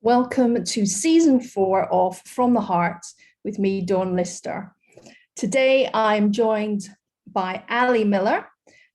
Welcome to season 4 of From the Heart with me, Dawn Lister. Today I'm joined by Ali Millar.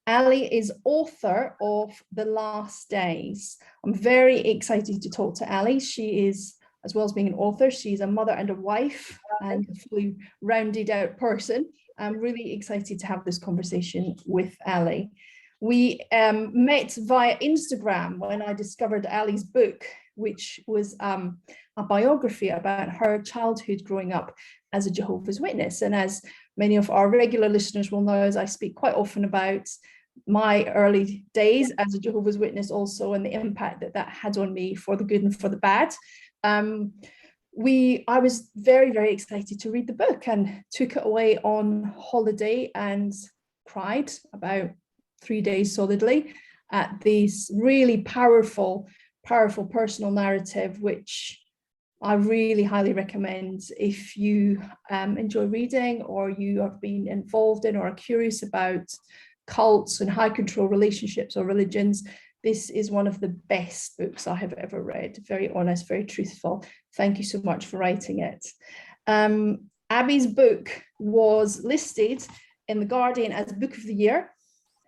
Ali is author of The Last Days. I'm very excited to talk to Ali. She is, as well as being an author, she's a mother and a wife and a fully rounded out person. I'm really excited to have this conversation with Ali. We met via Instagram when I discovered Ali's book, which was a biography about her childhood growing up as a Jehovah's Witness. And as many of our regular listeners will know, as I speak quite often about my early days as a Jehovah's Witness also, and the impact that that had on me for the good and for the bad. I was very, very excited to read the book and took it away on holiday and cried about 3 days solidly at this really powerful personal narrative, which I really highly recommend if you enjoy reading, or you have been involved in or are curious about cults and high control relationships or religions. This is one of the best books I have ever read. Very honest, very truthful. Thank you so much for writing it. Abby's book was listed in The Guardian as Book of the Year.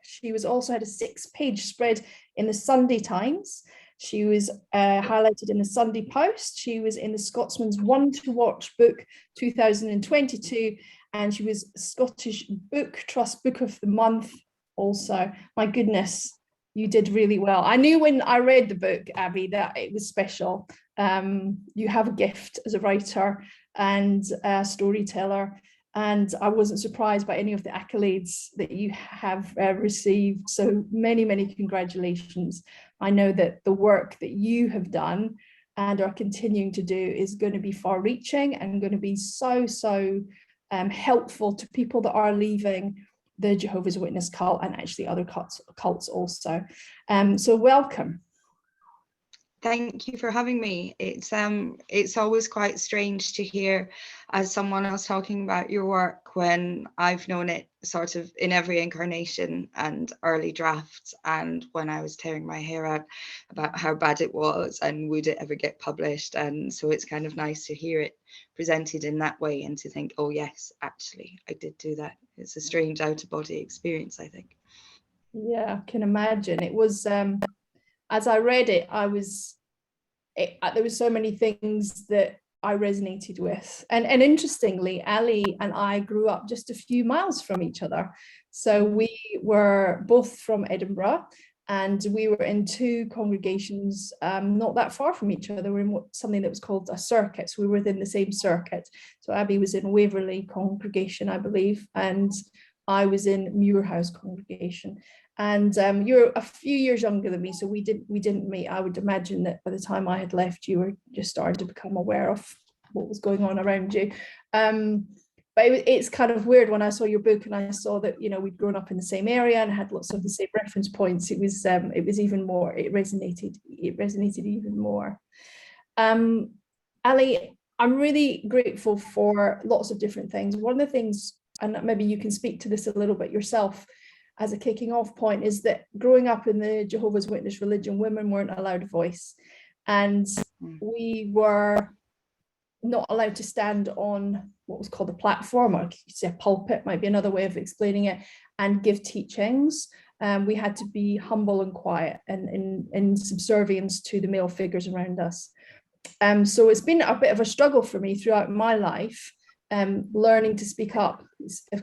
She was also had a 6-page spread in the Sunday Times. She was highlighted in the Sunday Post. She was in the Scotsman's One to Watch book 2022, and she was Scottish Book Trust Book of the Month also. My goodness, you did really well. I knew when I read the book, Abby, that it was special. You have a gift as a writer and a storyteller, and I wasn't surprised by any of the accolades that you have received. So many, many congratulations. I know that the work that you have done and are continuing to do is going to be far-reaching and going to be so helpful to people that are leaving the Jehovah's Witness cult, and actually other cults also. So welcome. Thank you for having me. It's always quite strange to hear as someone else talking about your work when I've known it sort of in every incarnation and early drafts, and when I was tearing my hair out about how bad it was and would it ever get published. And so it's kind of nice to hear it presented in that way and to think, oh yes, actually I did do that. It's a strange out-of-body experience, I think. Yeah, I can imagine. It was as I read it, there were so many things that I resonated with. And interestingly, Ali and I grew up just a few miles from each other. So we were both from Edinburgh, and we were in 2 congregations not that far from each other. We were in something that was called a circuit. So we were within the same circuit. So Abby was in Waverley congregation, I believe, and I was in Muirhouse congregation. And you're a few years younger than me, so we didn't meet. I would imagine that by the time I had left, you were just starting to become aware of what was going on around you. But it's kind of weird when I saw your book and I saw that, you know, we'd grown up in the same area and had lots of the same reference points. It was even more. It resonated even more. Ali, I'm really grateful for lots of different things. One of the things, and maybe you can speak to this a little bit yourself as a kicking off point, is that growing up in the Jehovah's Witness religion, women weren't allowed a voice, and we were not allowed to stand on what was called a platform, or you say a pulpit might be another way of explaining it, and give teachings. We had to be humble and quiet and in subservience to the male figures around us. So it's been a bit of a struggle for me throughout my life, learning to speak up,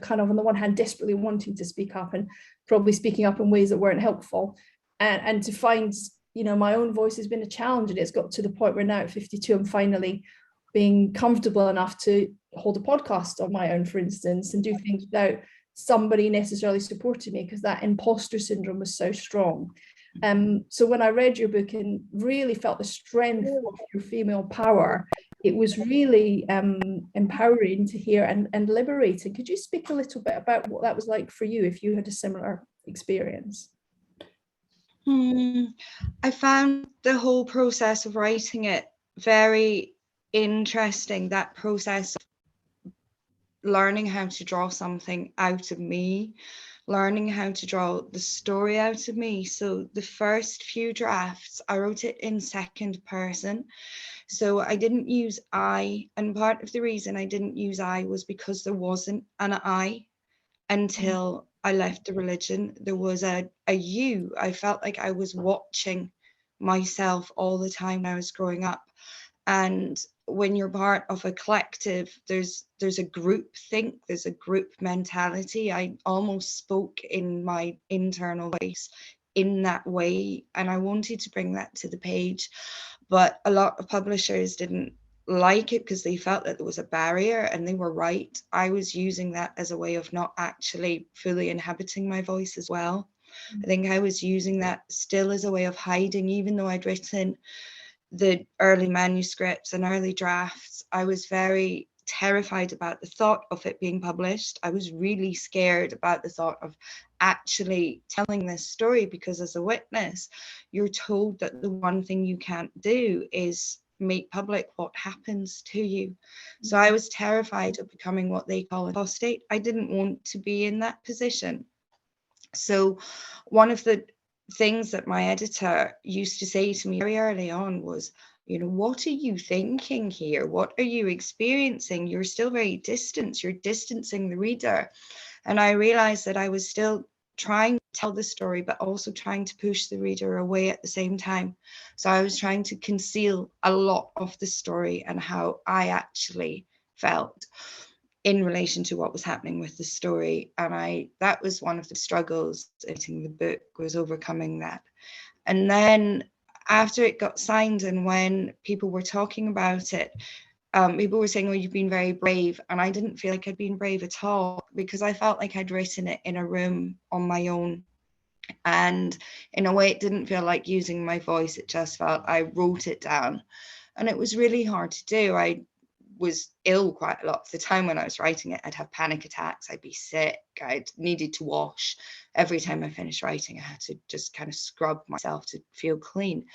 kind of on the one hand desperately wanting to speak up and probably speaking up in ways that weren't helpful, and to find, you know, my own voice has been a challenge. And it's got to the point where now at 52 I'm finally being comfortable enough to hold a podcast on my own, for instance, and do things without somebody necessarily supporting me, because that imposter syndrome was so strong. So when I read your book and really felt the strength of your female power, it was really empowering to hear and liberating. Could you speak a little bit about what that was like for you, if you had a similar experience? I found the whole process of writing it very interesting, that process of learning how to draw something out of me learning how to draw the story out of me. So the first few drafts, I wrote it in second person. So I didn't use I, and part of the reason I didn't use I was because there wasn't an I until I left the religion. There was a you. I felt like I was watching myself all the time when I was growing up. And when you're part of a collective, there's a group think, there's a group mentality. I almost spoke in my internal voice in that way, and I wanted to bring that to the page, but a lot of publishers didn't like it because they felt that there was a barrier, and they were right. I was using that as a way of not actually fully inhabiting my voice as well. I think I was using that still as a way of hiding, even though I'd written the early manuscripts and early drafts. I was very terrified about the thought of it being published. I was really scared about the thought of actually telling this story, because as a witness, you're told that the one thing you can't do is make public what happens to you. So I was terrified of becoming what they call an apostate. I didn't want to be in that position. So one of the things that my editor used to say to me very early on was, you know, what are you thinking here? What are you experiencing? You're still very distant. You're distancing the reader. And I realized that I was still trying to tell the story, but also trying to push the reader away at the same time. So I was trying to conceal a lot of the story and how I actually felt in relation to what was happening with the story. And that was one of the struggles editing the book, was overcoming that. And then after it got signed, and when people were talking about it, people were saying, oh, you've been very brave. And I didn't feel like I'd been brave at all, because I felt like I'd written it in a room on my own. And in a way, it didn't feel like using my voice. It just felt I wrote it down. And it was really hard to do. I was ill quite a lot of the time when I was writing it. I'd have panic attacks. I'd be sick. I'd needed to wash. Every time I finished writing, I had to just kind of scrub myself to feel clean.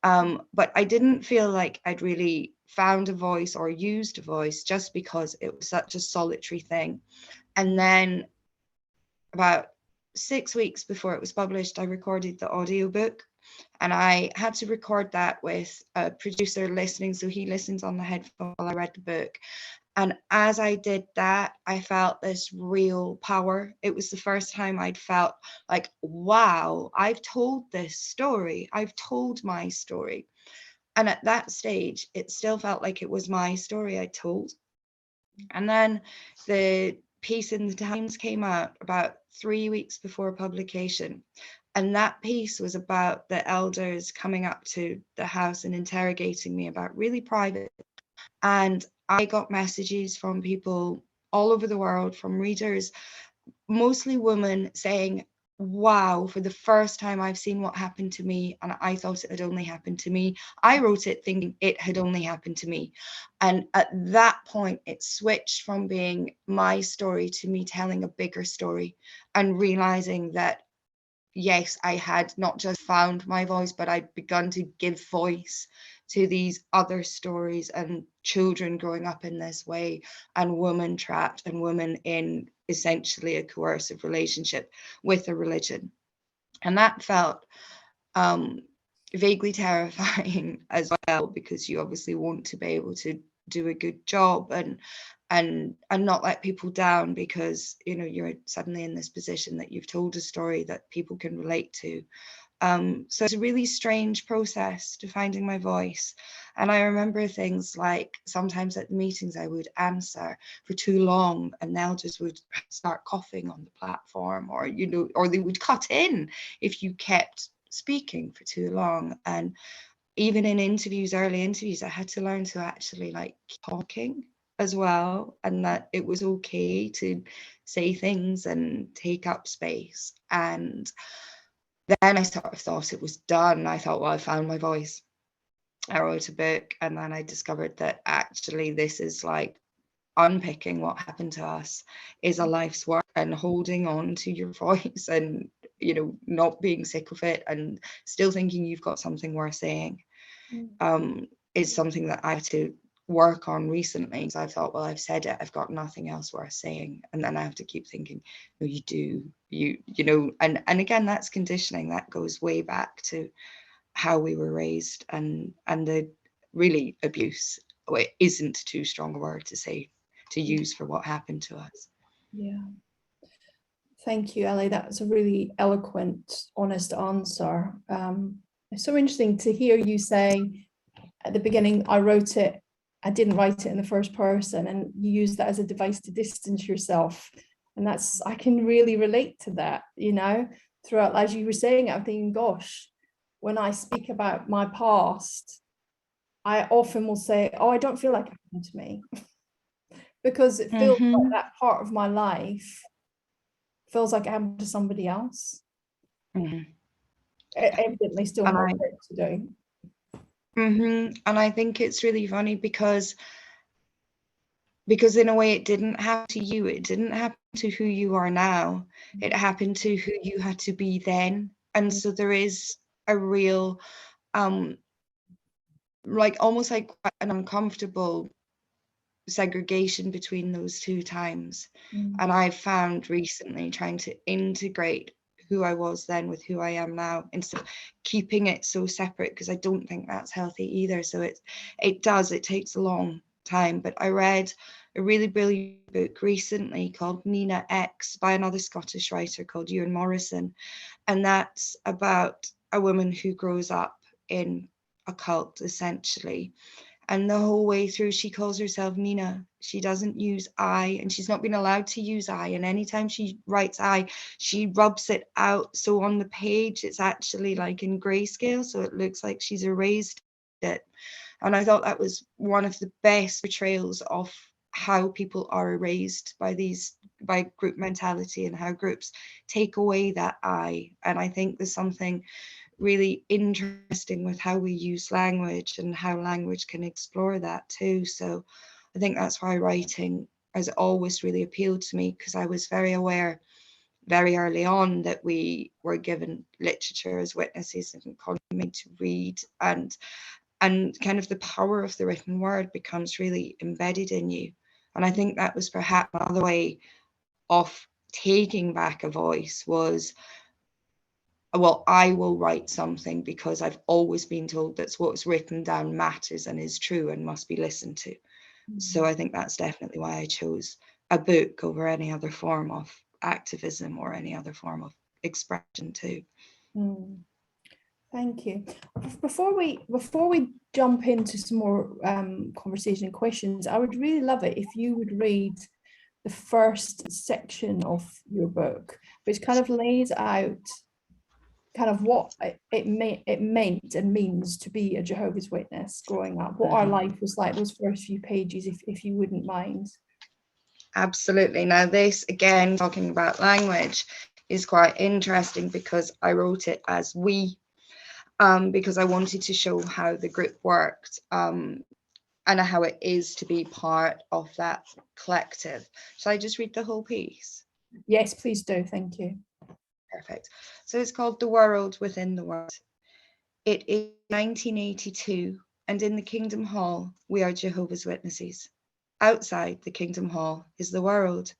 But I didn't feel like I'd really found a voice or used a voice, just because it was such a solitary thing. And then about 6 weeks before it was published, I recorded the audiobook. And I had to record that with a producer listening. So he listens on the headphone while I read the book. And as I did that, I felt this real power. It was the first time I'd felt like, wow, I've told this story. I've told my story. And at that stage, it still felt like it was my story I told. And then the piece in the Times came out about 3 weeks before publication. And that piece was about the elders coming up to the house and interrogating me about really private. And I got messages from people all over the world, from readers, mostly women, saying, wow, for the first time I've seen what happened to me, and I thought it had only happened to me. I wrote it thinking it had only happened to me. And at that point, it switched from being my story to me telling a bigger story, and realizing that yes, I had not just found my voice, but I'd begun to give voice to these other stories, and children growing up in this way, and women trapped, and women in essentially a coercive relationship with a religion. And that felt vaguely terrifying as well, because you obviously want to be able to do a good job and not let people down, because you know you're suddenly in this position that you've told a story that people can relate to. So it's a really strange process to finding my voice. And I remember things like sometimes at the meetings I would answer for too long, and the elders would start coughing on the platform, or you know, or they would cut in if you kept speaking for too long. And even in interviews, early interviews, I had to learn to actually like talking as well, and that it was okay to say things and take up space. And then I sort of thought it was done. I thought, well, I found my voice. I wrote a book, and then I discovered that actually this is like unpicking what happened to us is a life's work, and holding on to your voice, and you know, not being sick of it, and still thinking you've got something worth saying, is something that I have to work on recently. So I thought, well, I've said it, I've got nothing else worth saying. And then I have to keep thinking, no, you you know, and again, that's conditioning that goes way back to how we were raised, and the really abuse. Well, it isn't too strong a word to use for what happened to us. Yeah. Thank you, Ali. That's a really eloquent, honest answer. It's so interesting to hear you say at the beginning, I didn't write it in the first person, and you use that as a device to distance yourself. And I can really relate to that, you know, throughout, as you were saying, I'm thinking, gosh, when I speak about my past, I often will say, oh, I don't feel like it happened to me, because it feels like that part of my life feels like it happened to somebody else. Evidently still more work to do. And I think it's really funny because in a way it didn't happen to you, it didn't happen to who you are now, it happened to who you had to be then. And so there is a real like almost like an uncomfortable segregation between those two times. And I've found recently trying to integrate who I was then with who I am now, instead of keeping it so separate, because I don't think that's healthy either. So it takes a long time. But I read a really brilliant book recently called Nina X by another Scottish writer called Ewan Morrison, and that's about a woman who grows up in a cult essentially. And the whole way through, she calls herself Nina. She doesn't use I, and she's not been allowed to use I. And anytime she writes I, she rubs it out. So on the page, it's actually like in grayscale. So it looks like she's erased it. And I thought that was one of the best portrayals of how people are erased by group mentality, and how groups take away that I. And I think there's something really interesting with how we use language and how language can explore that too. So I think that's why writing has always really appealed to me, because I was very aware very early on that we were given literature as witnesses and constantly made to read, and kind of the power of the written word becomes really embedded in you. And I think that was perhaps another way of taking back a voice was, well, I will write something because I've always been told that's what's written down matters and is true and must be listened to. So I think that's definitely why I chose a book over any other form of activism or any other form of expression too. Thank you. Before we jump into some more conversation and questions, I would really love it if you would read the first section of your book, which kind of lays out kind of what it meant and means to be a Jehovah's Witness growing up, what our life was like, those first few pages, if you wouldn't mind. Absolutely. Now this, again, talking about language, is quite interesting because I wrote it as we, because I wanted to show how the group worked, and how it is to be part of that collective. Shall I just read the whole piece? Yes, please do. Thank you. Perfect. So it's called The World Within the World. It is 1982, and in the Kingdom Hall, we are Jehovah's Witnesses. Outside the Kingdom Hall is the world.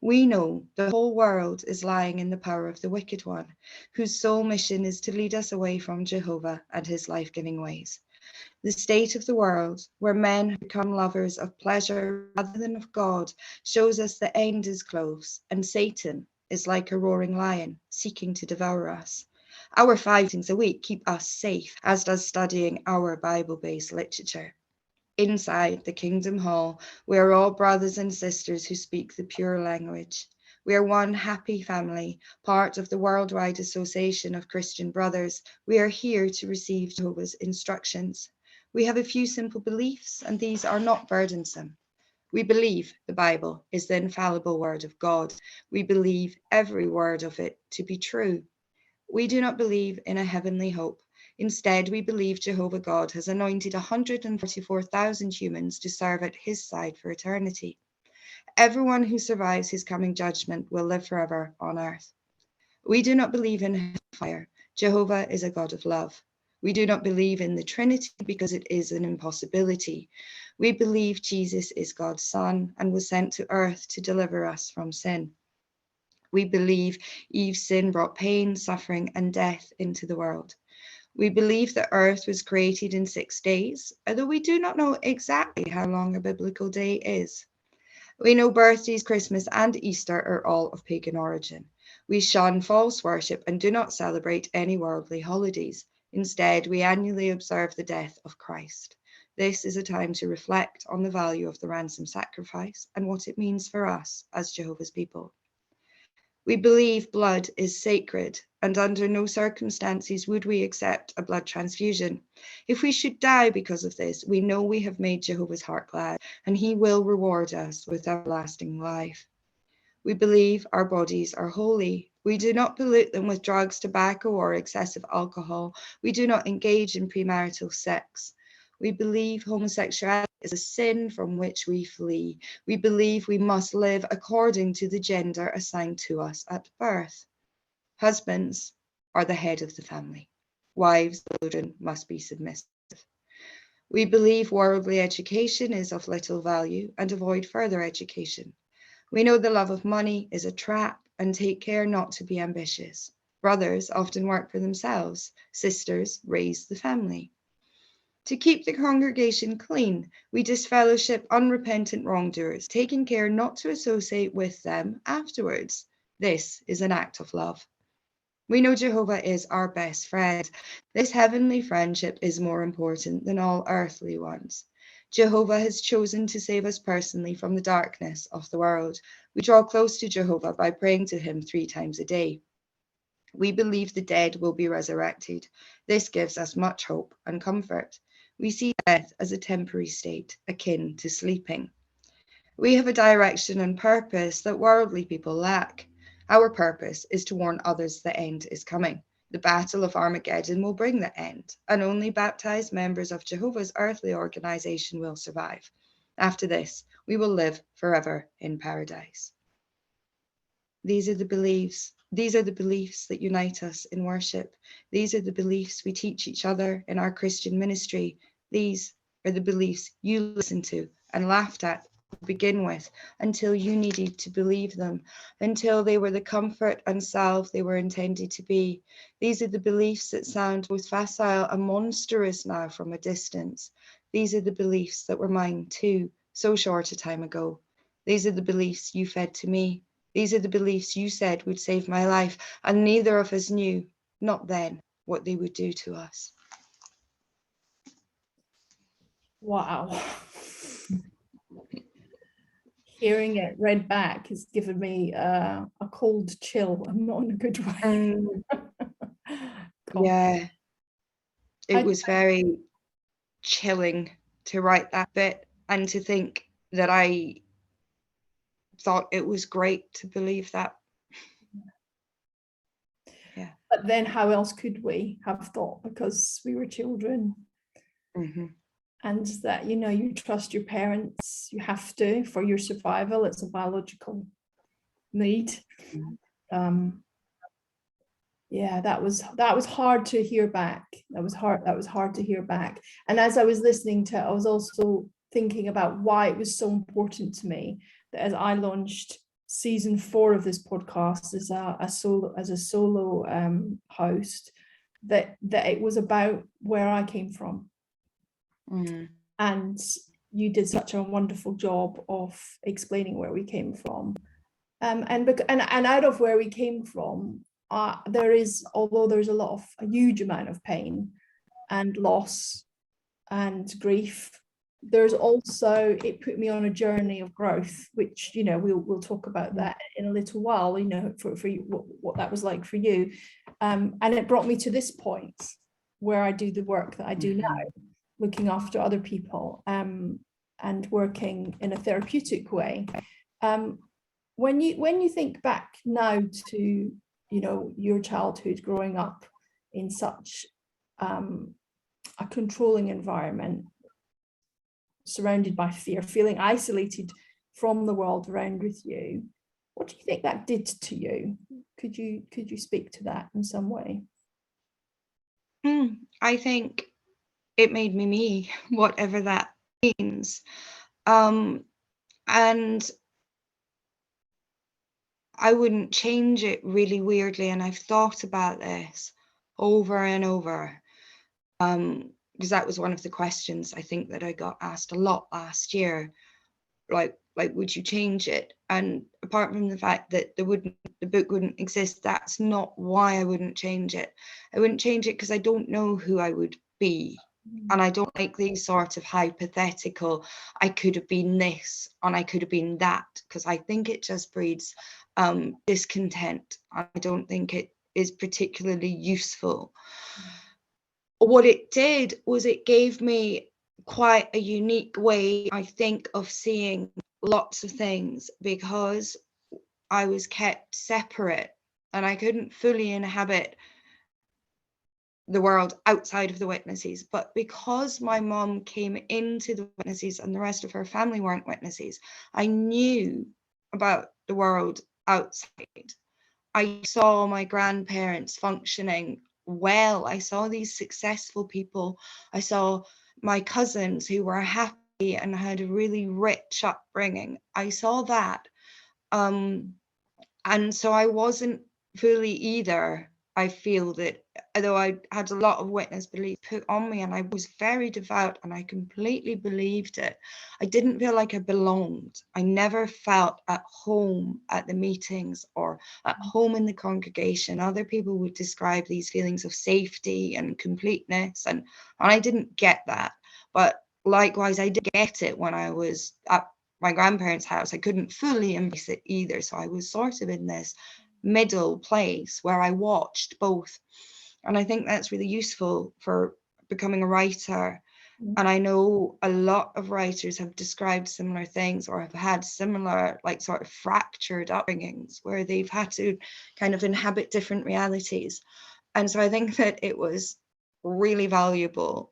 We know the whole world is lying in the power of the wicked one, whose sole mission is to lead us away from Jehovah and his life-giving ways. The state of the world, where men become lovers of pleasure rather than of God, shows us the end is close, and Satan is like a roaring lion seeking to devour us. Our 5 things a week keep us safe, as does studying our Bible-based literature. Inside the Kingdom Hall, we are all brothers and sisters who speak the pure language. We are one happy family, part of the worldwide association of Christian brothers. We are here to receive Jehovah's instructions. We have a few simple beliefs, and these are not burdensome. We believe the Bible is the infallible word of God. We believe every word of it to be true. We do not believe in a heavenly hope. Instead, we believe Jehovah God has anointed 144,000 humans to serve at his side for eternity. Everyone who survives his coming judgment will live forever on earth. We do not believe in fire. Jehovah is a God of love. We do not believe in the Trinity because it is an impossibility. We believe Jesus is God's Son and was sent to earth to deliver us from sin. We believe Eve's sin brought pain, suffering, and death into the world. We believe the earth was created in 6 days, although we do not know exactly how long a biblical day is. We know birthdays, Christmas, and Easter are all of pagan origin. We shun false worship and do not celebrate any worldly holidays. Instead, we annually observe the death of Christ. This is a time to reflect on the value of the ransom sacrifice and what it means for us as Jehovah's people. We believe blood is sacred, and under no circumstances would we accept a blood transfusion. If we should die because of this, we know we have made Jehovah's heart glad, and he will reward us with everlasting life. We believe our bodies are holy. We do not pollute them with drugs, tobacco, or excessive alcohol. We do not engage in premarital sex. We believe homosexuality is a sin from which we flee. We believe we must live according to the gender assigned to us at birth. Husbands are the head of the family. Wives, children must be submissive. We believe worldly education is of little value and avoid further education. We know the love of money is a trap and take care not to be ambitious. Brothers often work for themselves. Sisters raise the family. To keep the congregation clean, we disfellowship unrepentant wrongdoers, taking care not to associate with them afterwards. This is an act of love. We know Jehovah is our best friend. This heavenly friendship is more important than all earthly ones. Jehovah has chosen to save us personally from the darkness of the world. We draw close to Jehovah by praying to him 3 times a day. We believe the dead will be resurrected. This gives us much hope and comfort. We see death as a temporary state, akin to sleeping. We have a direction and purpose that worldly people lack. Our purpose is to warn others the end is coming. The Battle of Armageddon will bring the end, and only baptized members of Jehovah's earthly organization will survive. After this, we will live forever in paradise. These are the beliefs that unite us in worship. These are the beliefs we teach each other in our Christian ministry. These are the beliefs you listened to and laughed at to begin with until you needed to believe them, until they were the comfort and salve they were intended to be. These are the beliefs that sound both facile and monstrous now from a distance. These are the beliefs that were mine too, so short a time ago. These are the beliefs you fed to me. These are the beliefs you said would save my life, and neither of us knew, not then, what they would do to us. Wow. Hearing it read back has given me a cold chill. I'm not in a good way. Yeah, it was very chilling to write that bit and to think that I thought it was great to believe that. Yeah. But then how else could we have thought, because we were children? Mm-hmm. And that, you know, you trust your parents, you have to, for your survival. It's a biological need. Yeah, that was hard to hear back. That was hard to hear back. And as I was listening to it, I was also thinking about why it was so important to me that as I launched season 4 of this podcast as a solo host, that it was about where I came from. And you did such a wonderful job of explaining where we came from, and out of where we came from, although there's a huge amount of pain and loss and grief, there's also, it put me on a journey of growth, which, you know, we'll talk about that in a little while, you know, for you, what that was like for you, and it brought me to this point where I do the work that I do now, looking after other people, and working in a therapeutic way. When you think back now to, you know, your childhood, growing up in such a controlling environment, surrounded by fear, feeling isolated from the world around with you, what do you think that did to you? Could you speak to that in some way? I think it made me, whatever that means. And I wouldn't change it, really weirdly. And I've thought about this over and over, because that was one of the questions I think that I got asked a lot last year. Like, would you change it? And apart from the fact that the book wouldn't exist, that's not why I wouldn't change it. I wouldn't change it because I don't know who I would be. And I don't like these sort of hypothetical, I could have been this and I could have been that, because I think it just breeds discontent. I don't think it is particularly useful. What it did was it gave me quite a unique way, I think, of seeing lots of things, because I was kept separate and I couldn't fully inhabit the world outside of the witnesses. But because my mum came into the witnesses and the rest of her family weren't witnesses, I knew about the world outside. I saw my grandparents functioning well. I saw these successful people. I saw my cousins who were happy and had a really rich upbringing. I saw that. And so I wasn't fully either. I feel that although I had a lot of witness belief put on me and I was very devout and I completely believed it, I didn't feel like I belonged. I never felt at home at the meetings or at home in the congregation. Other people would describe these feelings of safety and completeness, and I didn't get that. But likewise, I did get it when I was at my grandparents' house. I couldn't fully embrace it either. So I was sort of in this middle place where I watched both. And I think that's really useful for becoming a writer. And I know a lot of writers have described similar things or have had similar, like, sort of fractured upbringings where they've had to kind of inhabit different realities. And so I think that it was really valuable,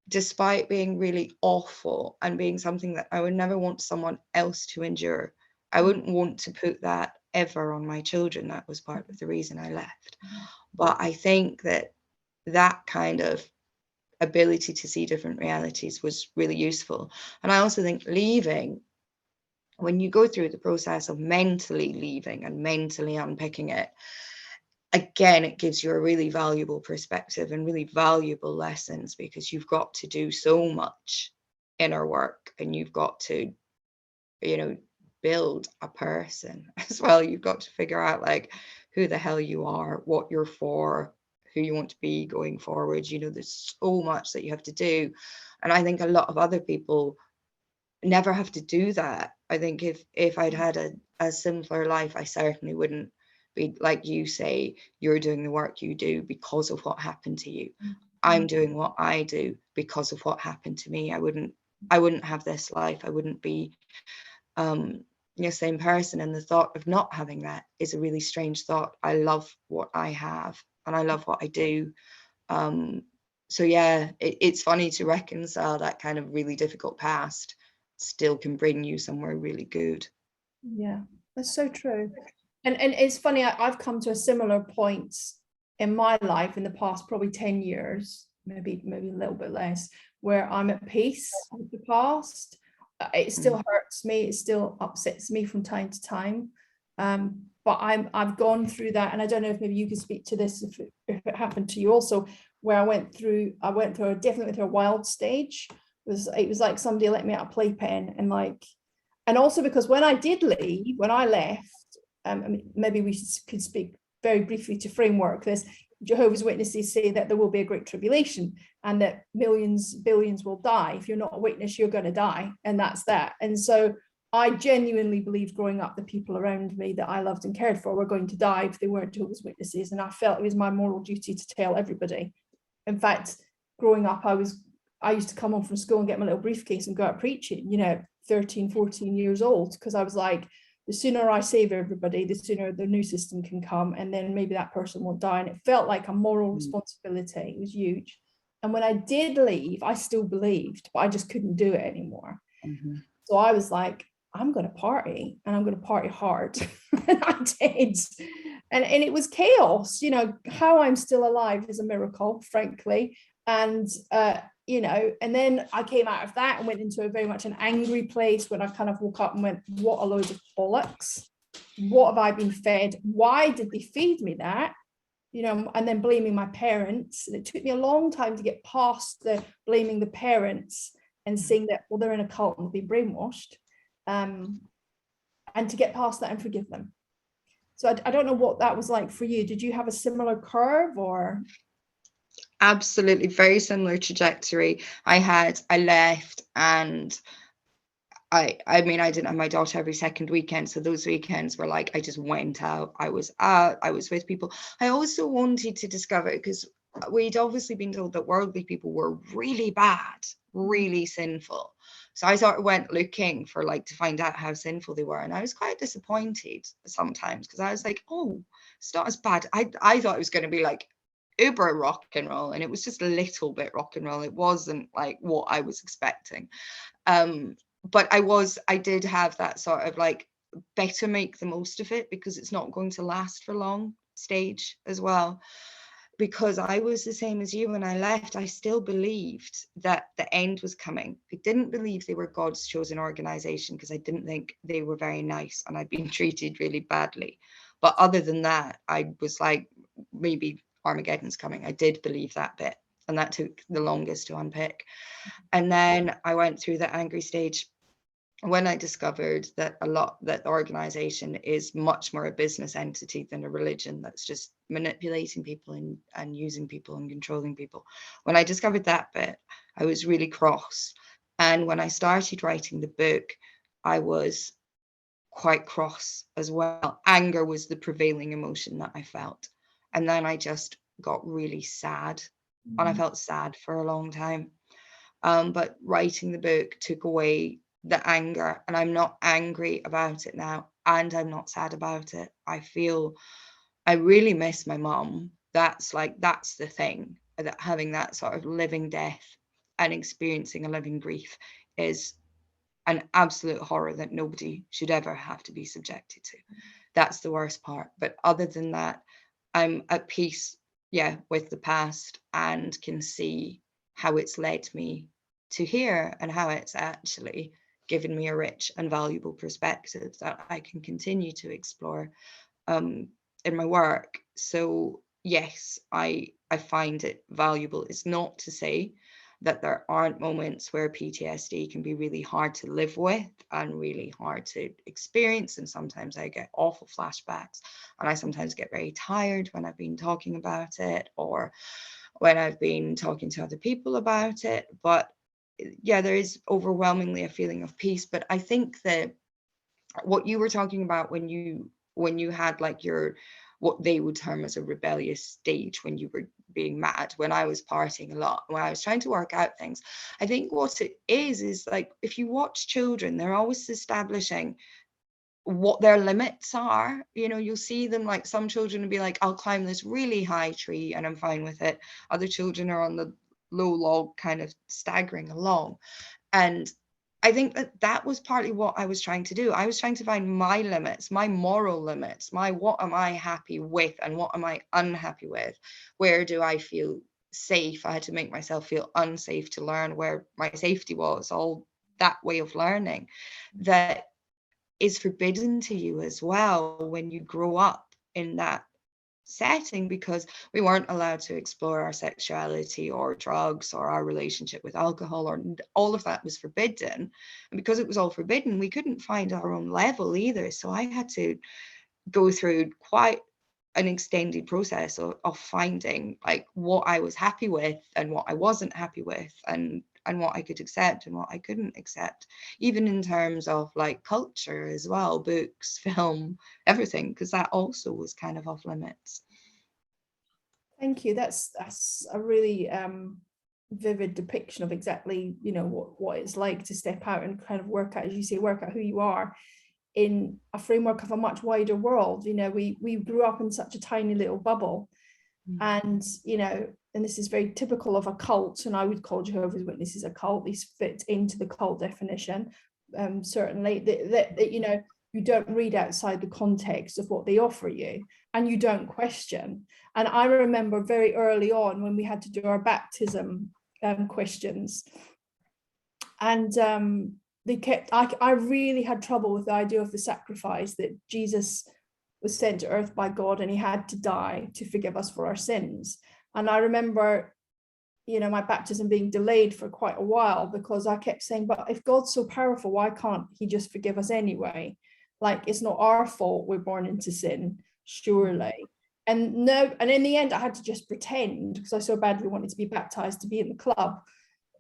despite being really awful and being something that I would never want someone else to endure. I wouldn't want to put that ever on my children. That was part of the reason I left. But I think that that kind of ability to see different realities was really useful. And I also think leaving, when you go through the process of mentally leaving and mentally unpicking it, again, it gives you a really valuable perspective and really valuable lessons, because you've got to do so much inner work and you've got to, build a person as well. You've got to figure out, like, who the hell you are, what you're for, who you want to be going forward. There's so much that you have to do. And I think a lot of other people never have to do that. I think if I'd had a simpler life, I certainly wouldn't be, like you say, you're doing the work you do because of what happened to you. I'm doing what I do because of what happened to me. I wouldn't have this life. I wouldn't be same person. And the thought of not having that is a really strange thought. I love what I have and I love what I do. So yeah, it's funny to reconcile that kind of really difficult past still can bring you somewhere really good. Yeah, that's so true. And it's funny, I've come to a similar point in my life in the past probably 10 years, maybe a little bit less, where I'm at peace with the past. It still hurts me, it still upsets me from time to time. But I've gone through that, and I don't know if maybe you could speak to this if it happened to you also, where I went through definitely through a wild stage. It was like somebody let me out a playpen, and also because when I left, maybe we could speak very briefly to framework this. Jehovah's Witnesses say that there will be a great tribulation and that billions will die. If you're not a witness, you're going to die, and that's that. And so I genuinely believed growing up the people around me that I loved and cared for were going to die if they weren't Jehovah's Witnesses, and I felt it was my moral duty to tell everybody. In fact, growing up, I used to come home from school and get my little briefcase and go out preaching, 13, 14 years old, because I was like, the sooner I save everybody, the sooner the new system can come, and then maybe that person won't die. And it felt like a moral responsibility. It was huge. And when I did leave, I still believed, but I just couldn't do it anymore. So I was like, I'm going to party, and I'm going to party hard. And I did. And it was chaos. How I'm still alive is a miracle, frankly. And and then I came out of that and went into a very much an angry place when I kind of woke up and went, what a load of bollocks. what have I been fed? Why did they feed me that? You know, and then blaming my parents. And it took me a long time to get past the blaming the parents and saying that, well, they're in a cult and they've been brainwashed, and to get past that and forgive them. So I don't know what that was like for you. Did you have a similar curve or? Absolutely, very similar trajectory. I left, and I mean, I didn't have my daughter every second weekend, so those weekends were like, I just went out, I was with people. I also wanted to discover, because we'd obviously been told that worldly people were really bad, really sinful. So I sort of went looking for, like, to find out how sinful they were. And I was quite disappointed sometimes, because I was like, oh, it's not as bad. I thought it was going to be like uber rock and roll, and it was just a little bit rock and roll. It wasn't like what I was expecting. But I did have that sort of like, better make the most of it, because it's not going to last for long stage as well. Because I was the same as you when I left. I still believed that the end was coming. I didn't believe they were God's chosen organization, because I didn't think they were very nice and I'd been treated really badly. But other than that, I was like, maybe Armageddon's coming. I did believe that bit, and that took the longest to unpick. And then I went through the angry stage when I discovered that the organization is much more a business entity than a religion that's just manipulating people and using people and controlling people. When I discovered that bit, I was really cross. And when I started writing the book, I was quite cross as well. Anger was the prevailing emotion that I felt. And then I just got really sad, and I felt sad for a long time. But writing the book took away the anger, and I'm not angry about it now, and I'm not sad about it. I really miss my mom. That's the thing, that having that sort of living death and experiencing a living grief is an absolute horror that nobody should ever have to be subjected to. That's the worst part. But other than that, I'm at peace, with the past, and can see how it's led me to here, and how it's actually given me a rich and valuable perspective that I can continue to explore in my work. So yes, I find it valuable. It's not to say that there aren't moments where PTSD can be really hard to live with and really hard to experience. And sometimes I get awful flashbacks, and I sometimes get very tired when I've been talking about it, or when I've been talking to other people about it. But yeah, there is overwhelmingly a feeling of peace. But I think that what you were talking about when you had like your, what they would term as a rebellious stage, when you were being mad, when I was partying a lot, when I was trying to work out things, I think what it is like, if you watch children, they're always establishing what their limits are. You know, you'll see them, like, some children will be like, I'll climb this really high tree and I'm fine with it. Other children are on the low log, kind of staggering along. And I think that was partly what I was trying to do. I was trying to find my limits, my moral limits, my what am I happy with and what am I unhappy with? Where do I feel safe? I had to make myself feel unsafe to learn where my safety was, all that way of learning that is forbidden to you as well when you grow up in that setting, because we weren't allowed to explore our sexuality or drugs or our relationship with alcohol, or all of that was forbidden. And because it was all forbidden, we couldn't find our own level either. So I had to go through quite an extended process of finding like what I was happy with and what I wasn't happy with, and what I could accept and what I couldn't accept, even in terms of like culture as well, books, film, everything, because that also was kind of off limits. Thank you. That's a really vivid depiction of exactly, you know, what it's like to step out and kind of work out, as you say, work out who you are in a framework of a much wider world. You know, we grew up in such a tiny little bubble, and you know, and this is very typical of a cult, and I would call Jehovah's Witnesses a cult. These fit into the cult definition, certainly, that you know, you don't read outside the context of what they offer you, and you don't question. And I remember very early on when we had to do our baptism questions, and I really had trouble with the idea of the sacrifice, that Jesus was sent to earth by God and he had to die to forgive us for our sins. And I remember, my baptism being delayed for quite a while because I kept saying, but if God's so powerful, why can't he just forgive us anyway? Like, it's not our fault we're born into sin, surely. And in the end, I had to just pretend, because I so badly wanted to be baptized to be in the club,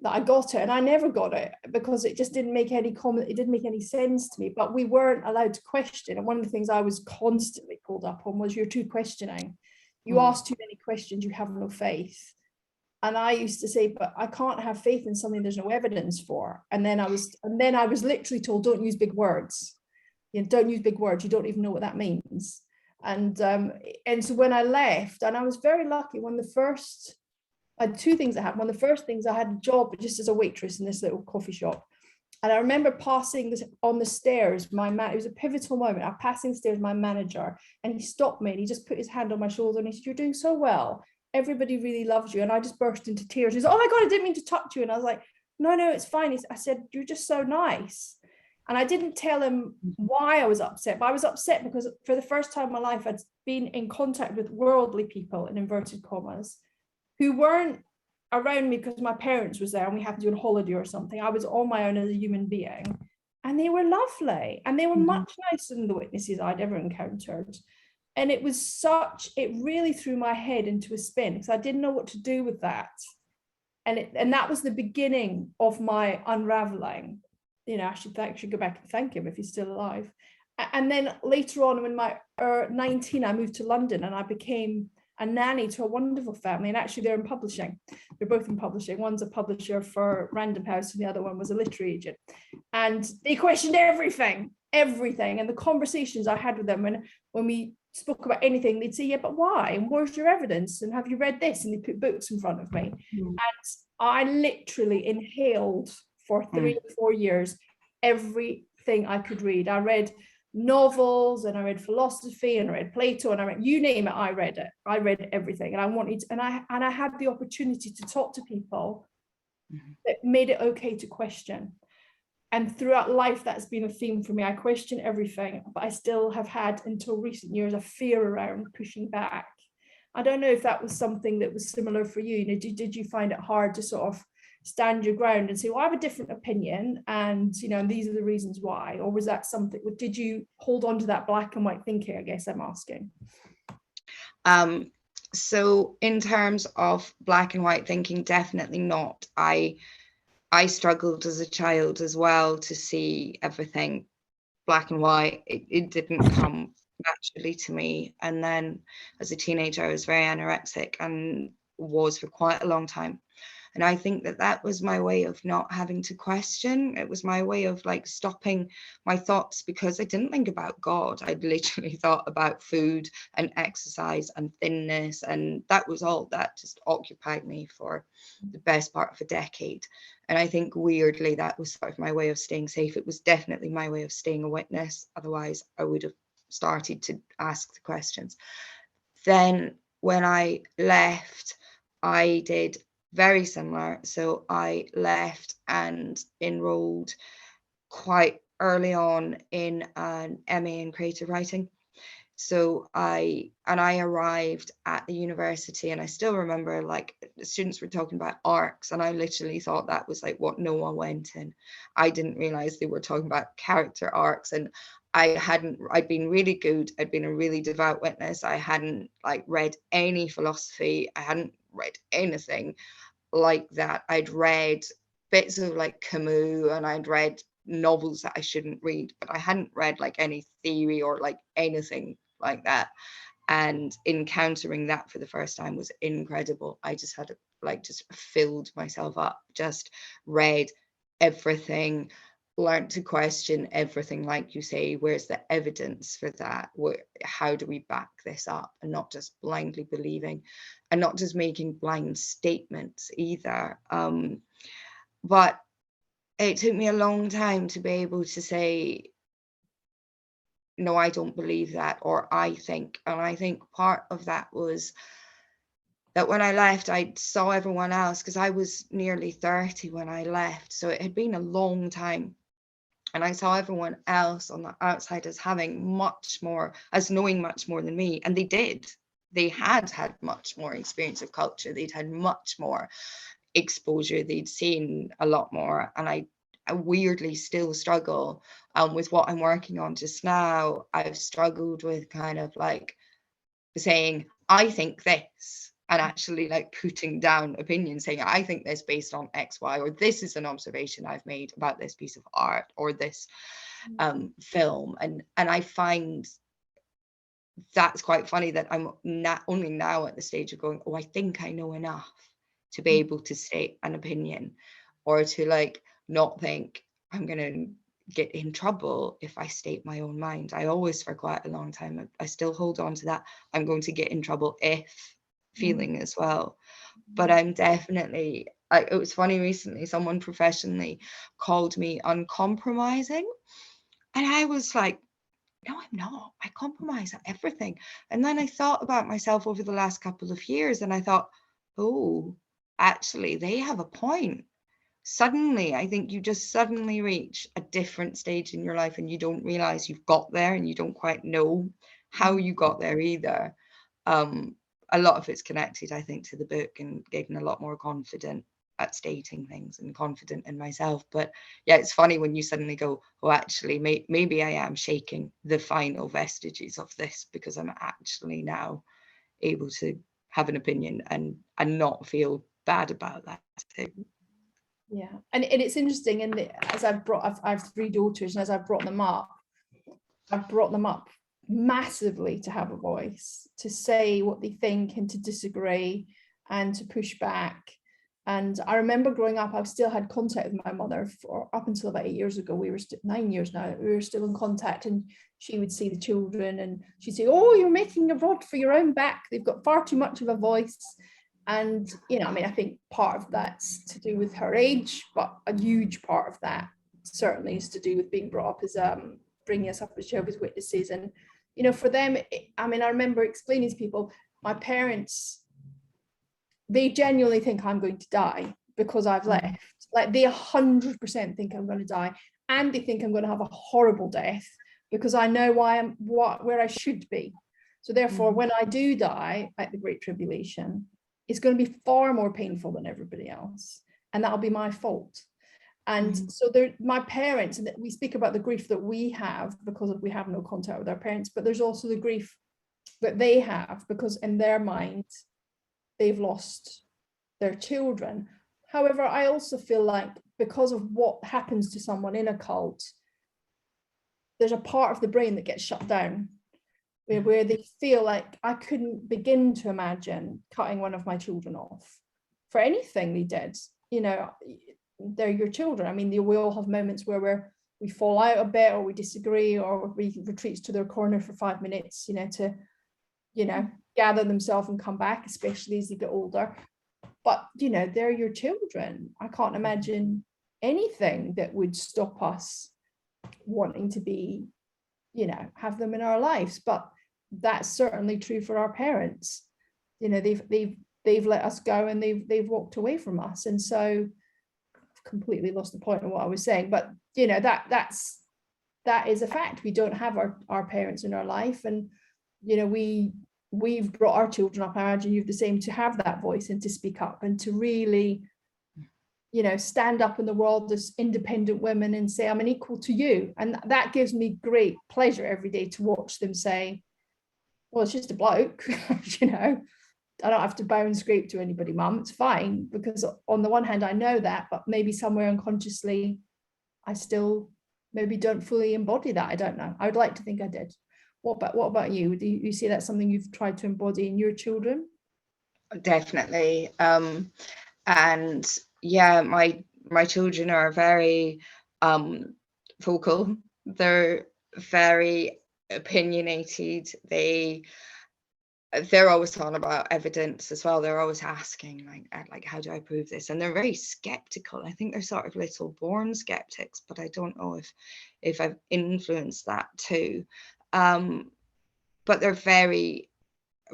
that I got it. And I never got it because it just didn't make any comment. It didn't make any sense to me, but we weren't allowed to question. And one of the things I was constantly pulled up on was, you're too questioning. You ask too many questions, you have no faith. And I used to say, but I can't have faith in something there's no evidence for. And then I was literally told, don't use big words. Don't use big words. You don't even know what that means. And so when I left, and I was very lucky, I had two things that happened. One of the first things, I had a job just as a waitress in this little coffee shop. And I remember passing this on the stairs, it was a pivotal moment. I'm passing the stairs, my manager, and he stopped me and he just put his hand on my shoulder and he said, you're doing so well. Everybody really loves you. And I just burst into tears. He's like, oh my God, I didn't mean to touch you. And I was like, no, it's fine. I said, you're just so nice. And I didn't tell him why I was upset, but I was upset because for the first time in my life, I'd been in contact with worldly people, in inverted commas, who weren't around me because my parents was there and we happened to be on holiday or something. I was on my own as a human being, and they were lovely, and they were much nicer than the witnesses I'd ever encountered. And it really threw my head into a spin because I didn't know what to do with that. And that was the beginning of my unraveling. I should go back and thank him if he's still alive. And then later on, when my 19, I moved to London and I became a nanny to a wonderful family. And actually they're in publishing. They're both in publishing. One's a publisher for Random House and the other one was a literary agent. And they questioned everything. And the conversations I had with them, when we spoke about anything, they'd say, yeah, but why? And where's your evidence? And have you read this? And they put books in front of me. And I literally inhaled for 3 or 4 years everything I could read. I read novels and I read philosophy and I read Plato and I read, you name it, I read it. I read everything, and I wanted to, and I had the opportunity to talk to people that made it okay to question. And throughout life, that's been a theme for me. I question everything, but I still have had, until recent years, a fear around pushing back. I don't know if that was something that was similar for you. Did you find it hard to sort of stand your ground and say, well, I have a different opinion and these are the reasons why? Or was that something, did you hold on to that black and white thinking, I guess I'm asking? So in terms of black and white thinking, definitely not. I struggled as a child as well to see everything black and white. It didn't come naturally to me. And then as a teenager, I was very anorexic and was for quite a long time. And I think that was my way of not having to question. It was my way of like stopping my thoughts, because I didn't think about God. I literally thought about food and exercise and thinness. And that was all that just occupied me for the best part of a decade. And I think weirdly, that was sort of my way of staying safe. It was definitely my way of staying a witness. Otherwise, I would have started to ask the questions. Then when I left, I did very similar. So I left and enrolled quite early on in an MA in creative writing. So I arrived at the university, and I still remember like the students were talking about arcs, and I literally thought that was like what no one went in. I didn't realize they were talking about character arcs, and I'd been really good. I'd been a really devout witness. I hadn't like read any philosophy. I hadn't read anything like that. I'd read bits of like Camus, and I'd read novels that I shouldn't read, but I hadn't read like any theory or like anything like that. And encountering that for the first time was incredible. I just had just filled myself up, just read everything, learned to question everything. Like you say, where's the evidence for that? How do we back this up? And not just blindly believing, and not just making blind statements either. But it took me a long time to be able to say, no, I don't believe that, or I think. And I think part of that was that when I left, I saw everyone else, because I was nearly 30 when I left. So it had been a long time And I saw everyone else on the outside as having much more, as knowing much more than me. And they did. They had much more experience of culture. They'd had much more exposure. They'd seen a lot more. And I weirdly still struggle with what I'm working on just now. I've struggled with kind of like saying, I think this, and actually like putting down opinions, saying, I think this based on X, Y, or this is an observation I've made about this piece of art or this film. And I find that's quite funny that I'm not only now at the stage of going, oh, I think I know enough to be able to state an opinion, or to like not think I'm going to get in trouble if I state my own mind. I always, for quite a long time, I still hold on to that I'm going to get in trouble if feeling as well. But I'm definitely, it was funny recently, someone professionally called me uncompromising. And I was like, no, I'm not. I compromise at everything. And then I thought about myself over the last couple of years, and I thought, oh, actually, they have a point. Suddenly, I think you just suddenly reach a different stage in your life, and you don't realize you've got there, and you don't quite know how you got there either. A lot of it's connected, I think, to the book and getting a lot more confident at stating things and confident in myself. But yeah, it's funny when you suddenly go, oh, actually, maybe I am shaking the final vestiges of this, because I'm actually now able to have an opinion and not feel bad about that too. Yeah, and it's interesting, and as I have 3 daughters, and as I've brought them up massively to have a voice, to say what they think and to disagree and to push back. And I remember growing up, I still had contact with my mother for up until about 8 years ago. We were 9 years now. We were still in contact, and she would see the children and she'd say, oh, you're making a rod for your own back. They've got far too much of a voice. And, you know, I mean, I think part of that's to do with her age, but a huge part of that certainly is to do with being brought up as bringing us up as Jehovah's Witnesses. And, you know, for them, I mean, I remember explaining to people, my parents, they genuinely think I'm going to die because I've left. Like, they 100% think I'm going to die, and they think I'm going to have a horrible death because I know where I should be. So therefore, when I do die at the Great Tribulation, it's going to be far more painful than everybody else, and that'll be my fault. And so my parents, and we speak about the grief that we have because we have no contact with our parents, but there's also the grief that they have because in their mind they've lost their children. However, I also feel like because of what happens to someone in a cult, there's a part of the brain that gets shut down where they feel like, I couldn't begin to imagine cutting one of my children off for anything they did. You know, they're your children. I mean, we all have moments where we fall out a bit, or we disagree, or we retreat to their corner for 5 minutes, you know, to, you know, gather themselves and come back, especially as they get older. But, you know, they're your children. I can't imagine anything that would stop us wanting to be, you know, have them in our lives. But that's certainly true for our parents. You know, they've let us go, and they've walked away from us. And so I've completely lost the point of what I was saying, but you know, that is a fact. We don't have our parents in our life, and you know, we've brought our children up. I imagine you've the same, to have that voice and to speak up and to really, you know, stand up in the world as independent women and say, I'm an equal to you. And that gives me great pleasure every day to watch them say, well, it's just a bloke, you know, I don't have to bow and scrape to anybody, mum, it's fine. Because on the one hand, I know that, but maybe somewhere unconsciously, I still maybe don't fully embody that. I don't know. I would like to think I did. What about you? Do you see that something you've tried to embody in your children? Definitely. And yeah, my children are very vocal. They're very opinionated. They're always talking about evidence as well. They're always asking like how do I prove this? And they're very skeptical. I think they're sort of little born skeptics, but I don't know if I've influenced that too. But they're very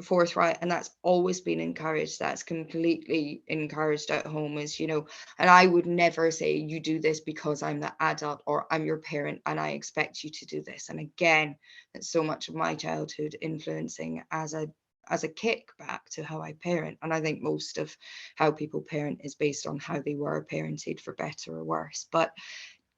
forthright, and that's always been encouraged. That's completely encouraged at home, is, you know, and I would never say, you do this because I'm the adult or I'm your parent and I expect you to do this. And again, it's so much of my childhood influencing as a kickback to how I parent. And I think most of how people parent is based on how they were parented, for better or worse. But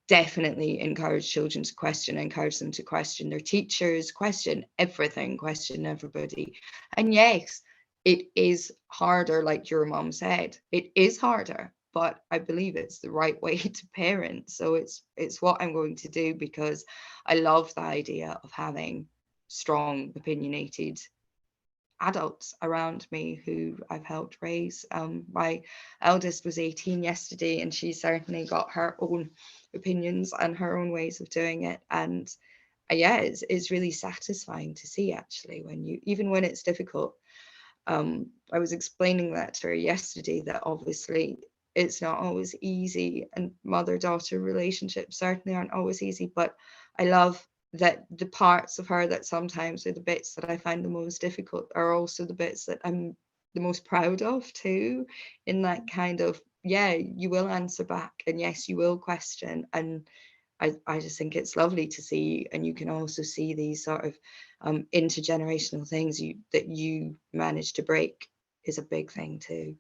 definitely encourage children to question, encourage them to question their teachers, question everything, question everybody. And yes, it is harder, like your mom said, it is harder, but I believe it's the right way to parent. So it's what I'm going to do, because I love the idea of having strong, opinionated adults around me who I've helped raise. My eldest was 18 yesterday, and she certainly got her own opinions and her own ways of doing it. And yeah, it's really satisfying to see, actually, when you, even when it's difficult. I was explaining that to her yesterday, that obviously it's not always easy, and mother-daughter relationships certainly aren't always easy, but I love that the parts of her that sometimes are the bits that I find the most difficult are also the bits that I'm the most proud of too, in that kind of, yeah, you will answer back, and yes, you will question. And I just think it's lovely to see. And you can also see these sort of intergenerational things that you manage to break is a big thing too.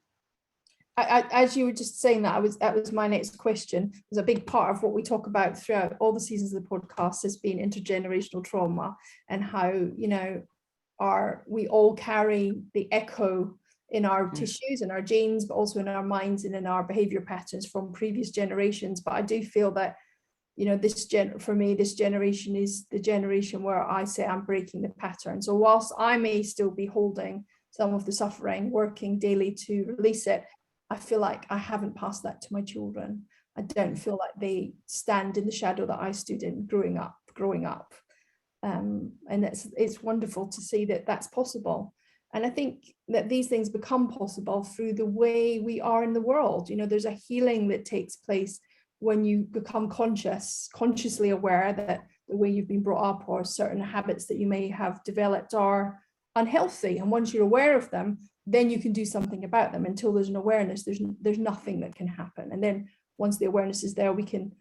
As you were just saying that, that was my next question. There's a big part of what we talk about throughout all the seasons of the podcast has been intergenerational trauma, and how, you know, we all carry the echo in our tissues and our genes, but also in our minds and in our behavior patterns from previous generations. But I do feel that, you know, for me, this generation is the generation where I say I'm breaking the pattern. So whilst I may still be holding some of the suffering, working daily to release it, I feel like I haven't passed that to my children. I don't feel like they stand in the shadow that I stood in growing up. And it's wonderful to see that that's possible. And I think that these things become possible through the way we are in the world. You know, there's a healing that takes place when you become consciously aware that the way you've been brought up or certain habits that you may have developed are unhealthy. And once you're aware of them, then you can do something about them. Until there's an awareness, there's nothing that can happen. And then once the awareness is there, we can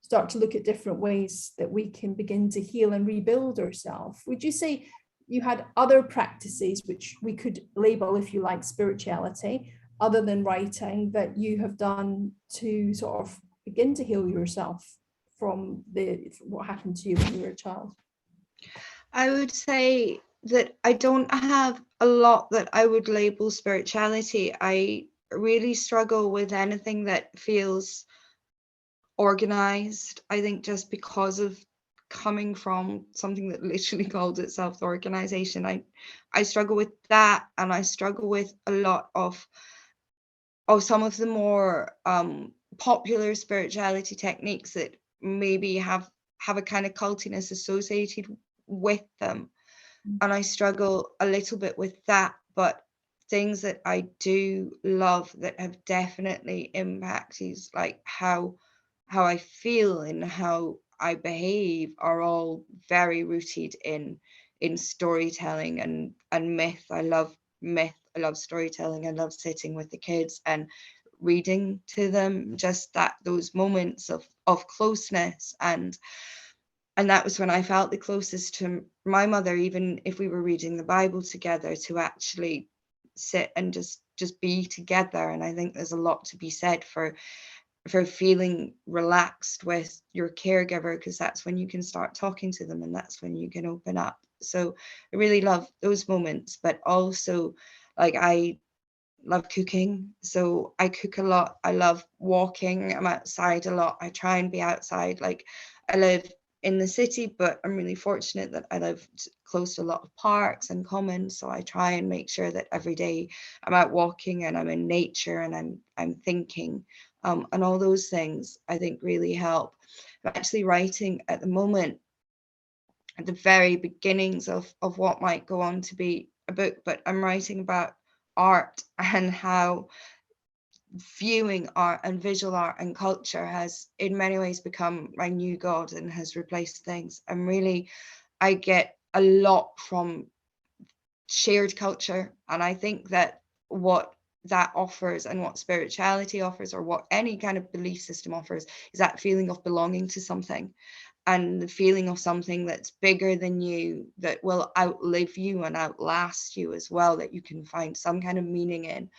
start to look at different ways that we can begin to heal and rebuild ourselves. Would you say you had other practices, which we could label, if you like, spirituality, other than writing, that you have done to sort of begin to heal yourself from what happened to you when you were a child? I would say that I don't have a lot that I would label spirituality. I really struggle with anything that feels organized. I think just because of coming from something that literally called itself the organization, I struggle with that, and I struggle with a lot of some of the more popular spirituality techniques that maybe have a kind of cultiness associated with them. And I struggle a little bit with that. But things that I do love that have definitely impacted, like how I feel and how I behave, are all very rooted in storytelling and myth. I love myth. I love storytelling. I love sitting with the kids and reading to them, just those moments of closeness. And that was when I felt the closest to my mother, even if we were reading the Bible together, to actually sit and just be together. And I think there's a lot to be said for feeling relaxed with your caregiver, because that's when you can start talking to them and that's when you can open up. So I really love those moments. But also, like, I love cooking, so I cook a lot. I love walking. I'm outside a lot. I try and be outside. Like, I live in the city, but I'm really fortunate that I live close to a lot of parks and commons, so I try and make sure that every day I'm out walking and I'm in nature and I'm thinking, and all those things I think really help. I'm actually writing at the moment at the very beginnings of what might go on to be a book, but I'm writing about art and how viewing art and visual art and culture has in many ways become my new god and has replaced things. And really, I get a lot from shared culture. And I think that what that offers, and what spirituality offers, or what any kind of belief system offers, is that feeling of belonging to something, and the feeling of something that's bigger than you, that will outlive you and outlast you as well, that you can find some kind of meaning in.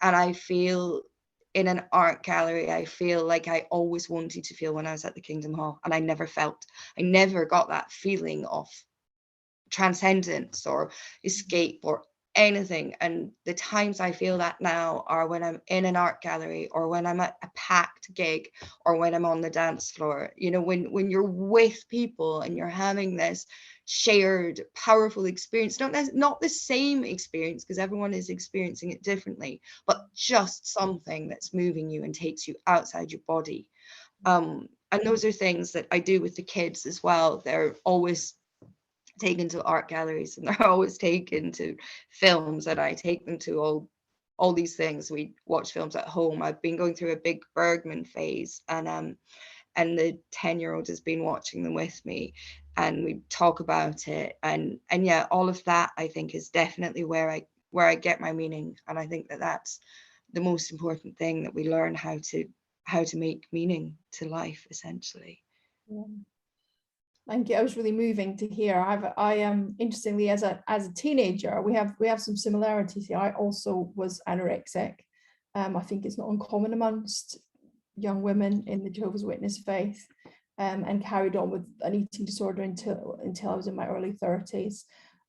And I feel, in an art gallery, I feel like I always wanted to feel when I was at the Kingdom Hall, and I never got that feeling of transcendence or escape or anything. And the times I feel that now are when I'm in an art gallery, or when I'm at a packed gig, or when I'm on the dance floor. You know, when you're with people and you're having this shared powerful experience, not the same experience, because everyone is experiencing it differently, but just something that's moving you and takes you outside your body. And those are things that I do with the kids as well. They're always taken to art galleries, and they're always taken to films, and I take them to all these things. We watch films at home. I've been going through a big Bergman phase, and the 10-year-old has been watching them with me, and we talk about it, and yeah, all of that I think is definitely where I get my meaning. And I think that that's the most important thing, that we learn how to make meaning to life, essentially. Yeah. Thank you. I was really moving to hear. I am interestingly, as a teenager, we have some similarities here. I also was anorexic. I think it's not uncommon amongst young women in the Jehovah's Witness faith, and carried on with an eating disorder until I was in my early 30s.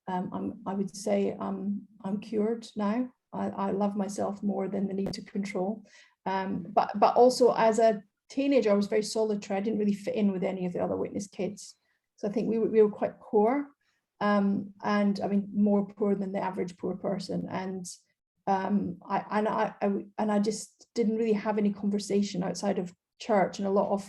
I would say I'm cured now. I love myself more than the need to control. But also as a teenager, I was very solitary. I didn't really fit in with any of the other Witness kids. So I think we were quite poor, and I mean more poor than the average poor person. And I just didn't really have any conversation outside of church. And a lot of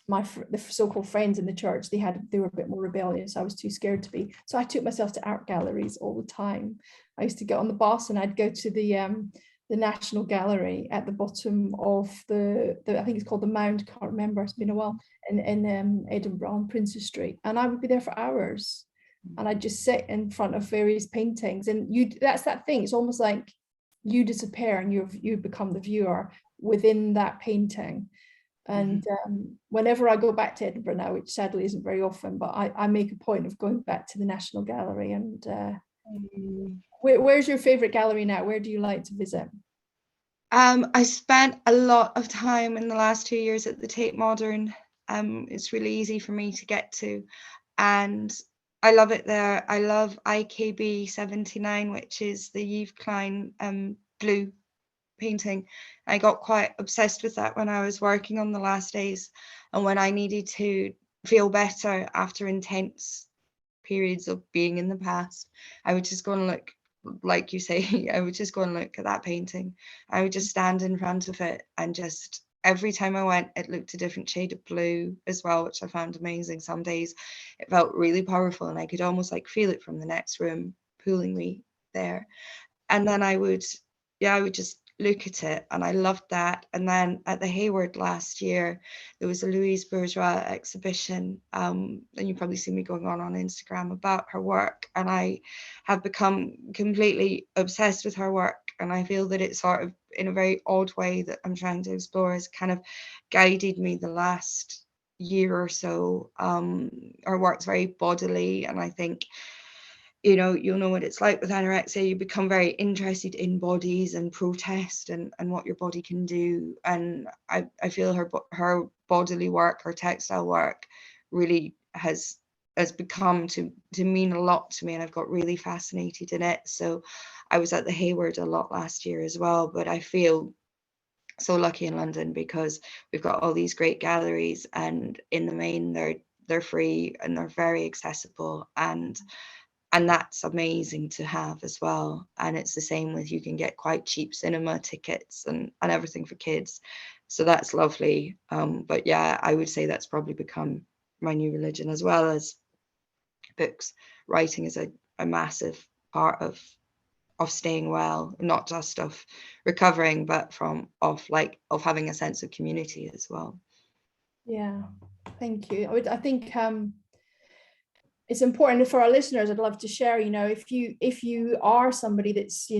the so-called friends in the church, they were a bit more rebellious. I was too scared to be. So I took myself to art galleries all the time. I used to get on the bus and I'd go to the National Gallery at the bottom of the I think it's called the Mound, can't remember, it's been a while, in Edinburgh on Princes Street, and I would be there for hours, and I'd just sit in front of various paintings, and that's that thing, it's almost like you disappear and you become the viewer within that painting. And whenever I go back to Edinburgh now, which sadly isn't very often, but I make a point of going back to the National Gallery. And where's your favorite gallery now? Where do you like to visit? I spent a lot of time in the last 2 years at the Tate Modern. It's really easy for me to get to, and I love it there. I love IKB 79, which is the Yves Klein blue painting. I got quite obsessed with that when I was working on the last days, and when I needed to feel better after intense periods of being in the past, I would just go and look, like you say, I would just go and look at that painting. I would just stand in front of it, and just every time I went, it looked a different shade of blue as well, which I found amazing. Some days it felt really powerful, and I could almost like feel it from the next room pulling me there. And then I would just look at it, and I loved that. And then at the Hayward last year, there was a Louise Bourgeois exhibition, and you've probably seen me going on Instagram about her work, and I have become completely obsessed with her work. And I feel that it sort of, in a very odd way that I'm trying to explore, has kind of guided me the last year or so. Her work's very bodily, and I think, you'll know what it's like with anorexia. You become very interested in bodies and protest and what your body can do. And I feel her bodily work, her textile work, really has become to mean a lot to me, and I've got really fascinated in it. So I was at the Hayward a lot last year as well, but I feel so lucky in London because we've got all these great galleries, and in the main they're free and they're very accessible, and that's amazing to have as well. And it's the same with, you can get quite cheap cinema tickets and everything for kids, so that's lovely. But yeah, I would say that's probably become my new religion, as well as books. Writing is a massive part of staying well, not just of recovering, but of having a sense of community as well. Yeah, thank you. I think it's important for our listeners. I'd love to share, if you are somebody that's,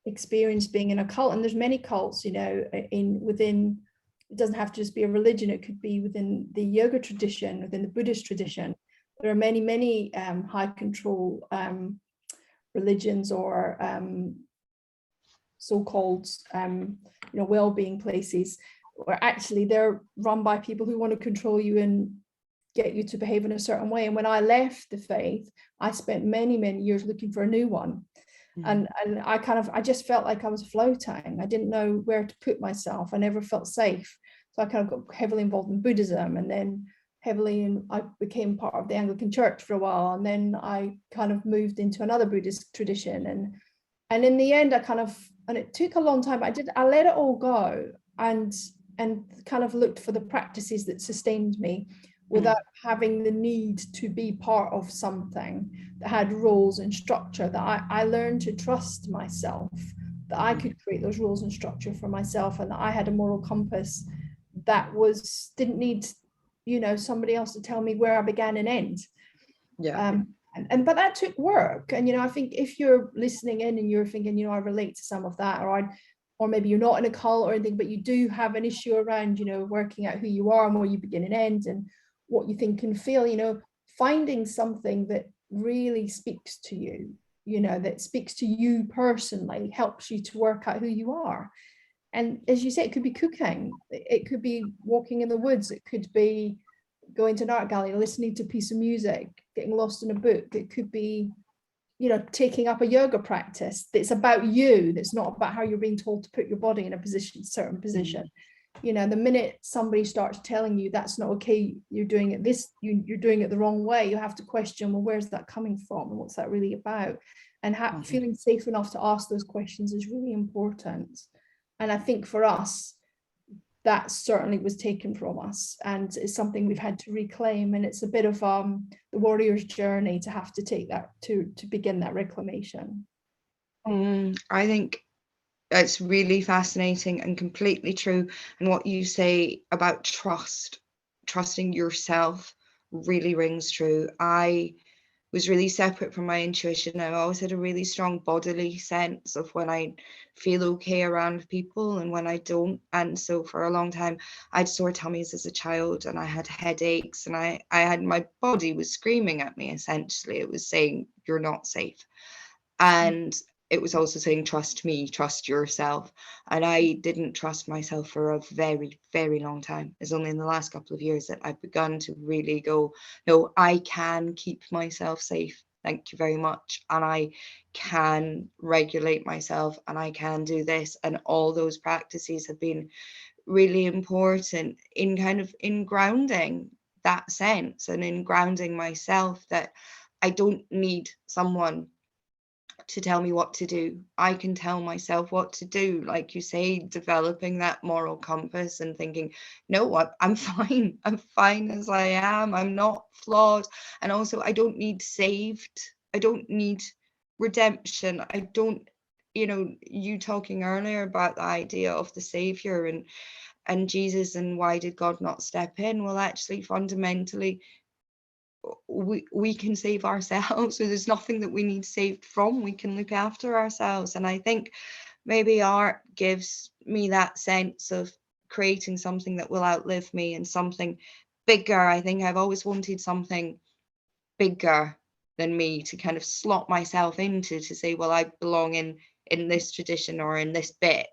experienced being in a cult, and there's many cults, within, it doesn't have to just be a religion, it could be within the yoga tradition, within the Buddhist tradition. There are many high control religions or so-called well-being places, where actually they're run by people who want to control you and get you to behave in a certain way. And when I left the faith, I spent many years looking for a new one. And I just felt like I was floating. I didn't know where to put myself. I never felt safe. So I kind of got heavily involved in Buddhism, and then I became part of the Anglican Church for a while, and then I kind of moved into another Buddhist tradition, and in the end and it took a long time. I let it all go and kind of looked for the practices that sustained me without having the need to be part of something that had rules and structure. That I learned to trust myself, that I could create those rules and structure for myself, and that I had a moral compass that didn't need somebody else to tell me where I began and end. But that took work. And I think if you're listening in and you're thinking, I relate to some of that, or maybe you're not in a cult or anything, but you do have an issue around working out who you are and where you begin and end and what you think and feel, finding something that really speaks to you, that speaks to you personally, helps you to work out who you are. And as you say, it could be cooking, it could be walking in the woods, it could be going to an art gallery, listening to a piece of music, getting lost in a book. It could be, taking up a yoga practice that's about you, that's not about how you're being told to put your body in a certain position. The minute somebody starts telling you that's not okay, you're doing it you're doing it the wrong way, you have to question, well, where's that coming from and what's that really about? And feeling safe enough to ask those questions is really important. And I think for us, that certainly was taken from us, and it's something we've had to reclaim. And it's a bit of the warrior's journey to have to take that to begin that reclamation. I think that's really fascinating and completely true. And what you say about trusting yourself really rings true. I was really separate from my intuition. I always had a really strong bodily sense of when I feel okay around people and when I don't. And so for a long time, I had sore tummies as a child, and I had headaches, and I had, my body was screaming at me, essentially. It was saying, you're not safe. And it was also saying, trust me, trust yourself. And I didn't trust myself for a very, very long time. It's only in the last couple of years that I've begun to really go, no, I can keep myself safe. Thank you very much. And I can regulate myself, and I can do this. And all those practices have been really important in grounding that sense, and in grounding myself, that I don't need someone to tell me what to do. I can tell myself what to do. Like you say, developing that moral compass and thinking, no, I'm fine. I'm fine as I am. I'm not flawed. And also, I don't need saved. I don't need redemption. I don't, you talking earlier about the idea of the Savior and Jesus, and why did God not step in? Well, actually, fundamentally, we can save ourselves. So there's nothing that we need saved from. We can look after ourselves. And I think maybe art gives me that sense of creating something that will outlive me, and something bigger. I think I've always wanted something bigger than me to kind of slot myself into, to say, well, I belong in this tradition or in this bit.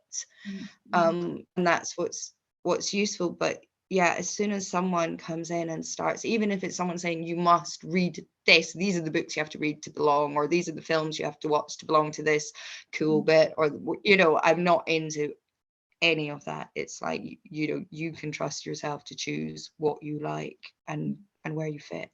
And that's what's useful. But yeah, as soon as someone comes in and starts, even if it's someone saying, you must read this, these are the books you have to read to belong, or these are the films you have to watch to belong to this cool bit, or, I'm not into any of that. It's like, you can trust yourself to choose what you like and where you fit.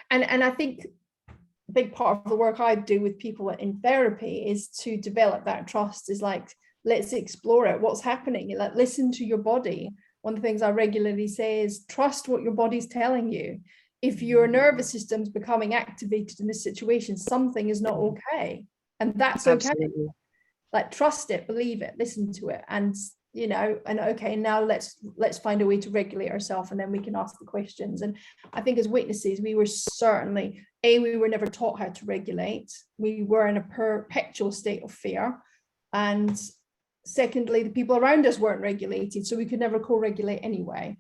And I think a big part of the work I do with people in therapy is to develop that trust. Is like, let's explore it. What's happening? Like, listen to your body. One of the things I regularly say is trust what your body's telling you. If your nervous system's becoming activated in this situation, something is not okay. And that's okay. Absolutely. Like, trust it, believe it, listen to it. And you know, and okay, now let's find a way to regulate ourselves, and then we can ask the questions. And I think as witnesses, we were certainly, we were never taught how to regulate. We were in a perpetual state of fear. And secondly, the people around us weren't regulated, so we could never co-regulate anyway.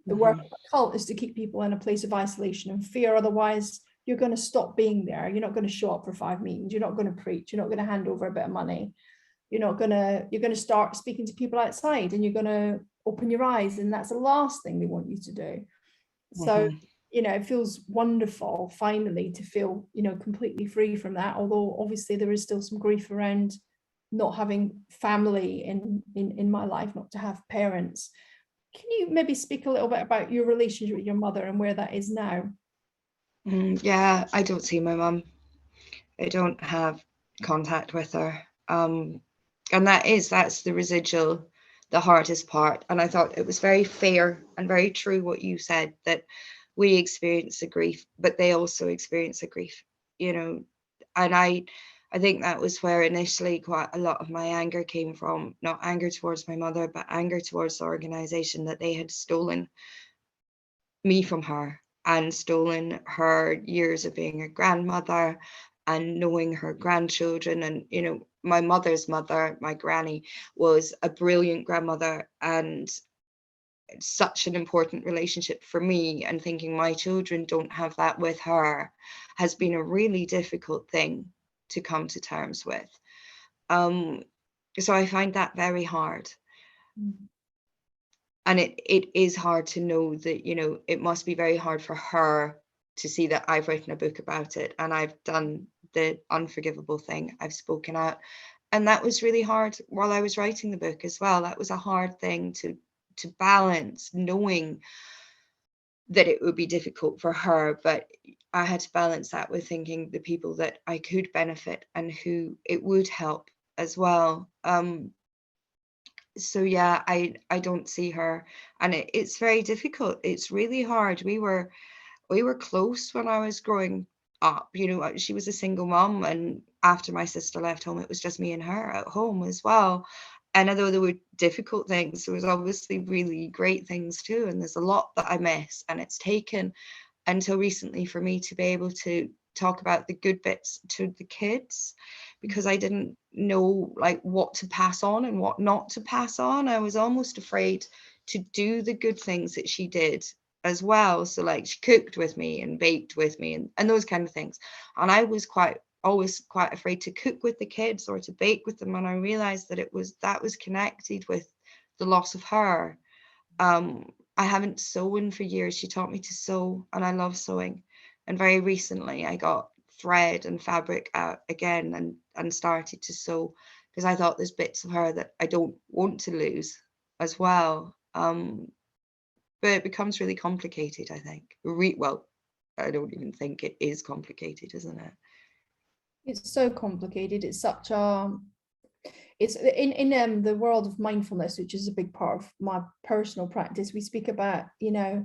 The work of a cult is to keep people in a place of isolation and fear. Otherwise, you're going to stop being there. You're not going to show up for 5 meetings. You're not going to preach. You're not going to hand over a bit of money. You're going to start speaking to people outside, and you're going to open your eyes. And that's the last thing they want you to do. So, you know, it feels wonderful finally to feel, you know, completely free from that. Although obviously there is still some grief around not having family in my life, not to have parents. Can you maybe speak a little bit about your relationship with your mother and where that is now? Yeah, I don't see my mum. I don't have contact with her. And that's the residual, the hardest part. And I thought it was very fair and very true what you said, that we experience a grief, but they also experience a grief, you know. And I think that was where initially quite a lot of my anger came from, not anger towards my mother, but anger towards the organization, that they had stolen me from her and stolen her years of being a grandmother and knowing her grandchildren. And, you know, my mother's mother, my granny, was a brilliant grandmother and such an important relationship for me, and thinking my children don't have that with her has been a really difficult thing to come to terms with. So I find that very hard. And it is hard to know that, you know, it must be very hard for her to see that I've written a book about it and I've done the unforgivable thing. I've spoken out. And that was really hard while I was writing the book as well. That was a hard thing to balance, knowing that it would be difficult for her, but I had to balance that with thinking the people that I could benefit and who it would help as well. So yeah, I don't see her, and it's very difficult. It's really hard. We were close when I was growing up. You know, she was a single mom, and after my sister left home, it was just me and her at home as well. And although there were difficult things, there was obviously really great things too. And there's a lot that I miss, and it's taken until recently for me to be able to talk about the good bits to the kids, because I didn't know like what to pass on and what not to pass on. I was almost afraid to do the good things that she did as well. So like she cooked with me and baked with me and those kind of things. And I was always quite afraid to cook with the kids or to bake with them. And I realized that that was connected with the loss of her. I haven't sewn for years. She taught me to sew, and I love sewing. And very recently I got thread and fabric out again and started to sew, because I thought there's bits of her that I don't want to lose as well. But it becomes really complicated, I think. Well, I don't even think it is complicated, isn't it? It's so complicated. It's such a, it's in the world of mindfulness, which is a big part of my personal practice. We speak about, you know,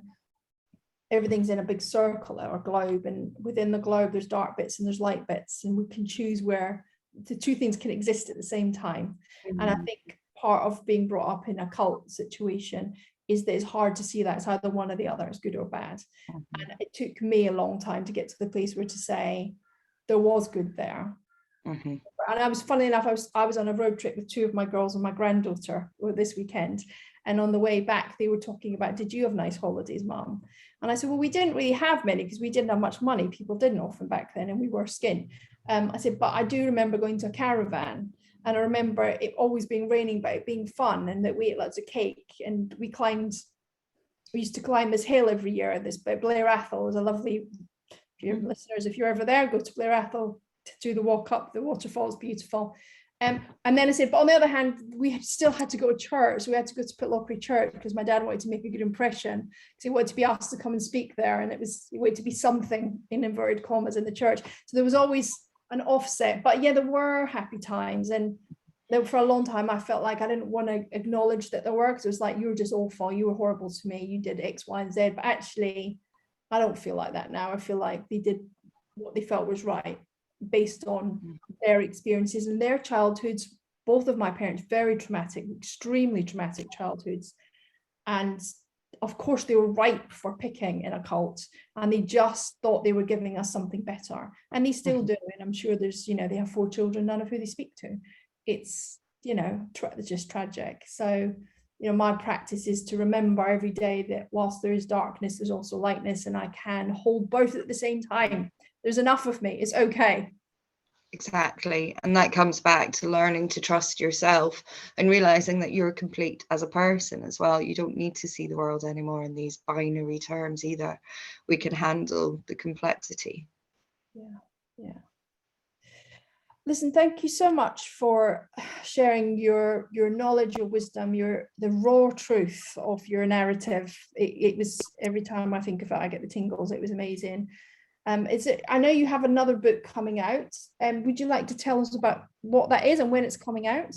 everything's in a big circle or globe, and within the globe there's dark bits and there's light bits, and we can choose where the two things can exist at the same time. And I think part of being brought up in a cult situation is that it's hard to see that it's either one or the other, it's good or bad. And it took me a long time to get to the place where to say there was good there. And I was, funnily enough, I was on a road trip with two of my girls and my granddaughter this weekend, and on the way back they were talking about, did you have nice holidays, Mum? And I said, well, we didn't really have many because we didn't have much money. People didn't often back then, and we were skint. I said, but I do remember going to a caravan, and I remember it always being raining, but it being fun, and that we ate lots of cake, and we used to climb this hill every year. This Blair Athol is a lovely, listeners, if you're ever there, go to Blair Athol to do the walk up. The waterfall is beautiful. And then I said, but on the other hand, we still had to go to church. So we had to go to Pitlochry Church because my dad wanted to make a good impression, because he wanted to be asked to come and speak there, and he wanted to be something in inverted commas in the church. So there was always an offset. But yeah, there were happy times, and for a long time I felt like I didn't want to acknowledge that there were, because it was like, you were just awful, you were horrible to me, you did X, Y, and Z. But actually I don't feel like that now. I feel like they did what they felt was right based on their experiences and their childhoods, both of my parents, very traumatic, extremely traumatic childhoods. And of course they were ripe for picking in a cult, and they just thought they were giving us something better, and they still do. And I'm sure there's, you know, they have 4 children, none of who they speak to. It's, you know, just tragic. So, you know, my practice is to remember every day that whilst there is darkness, there's also lightness, and I can hold both at the same time. There's enough of me, it's okay. Exactly. And that comes back to learning to trust yourself and realizing that you're complete as a person as well. You don't need to see the world anymore in these binary terms either. We can handle the complexity. Yeah. Listen, thank you so much for sharing your knowledge, your wisdom, the raw truth of your narrative. It was, every time I think of it, I get the tingles. It was amazing. I know you have another book coming out. Would you like to tell us about what that is and when it's coming out?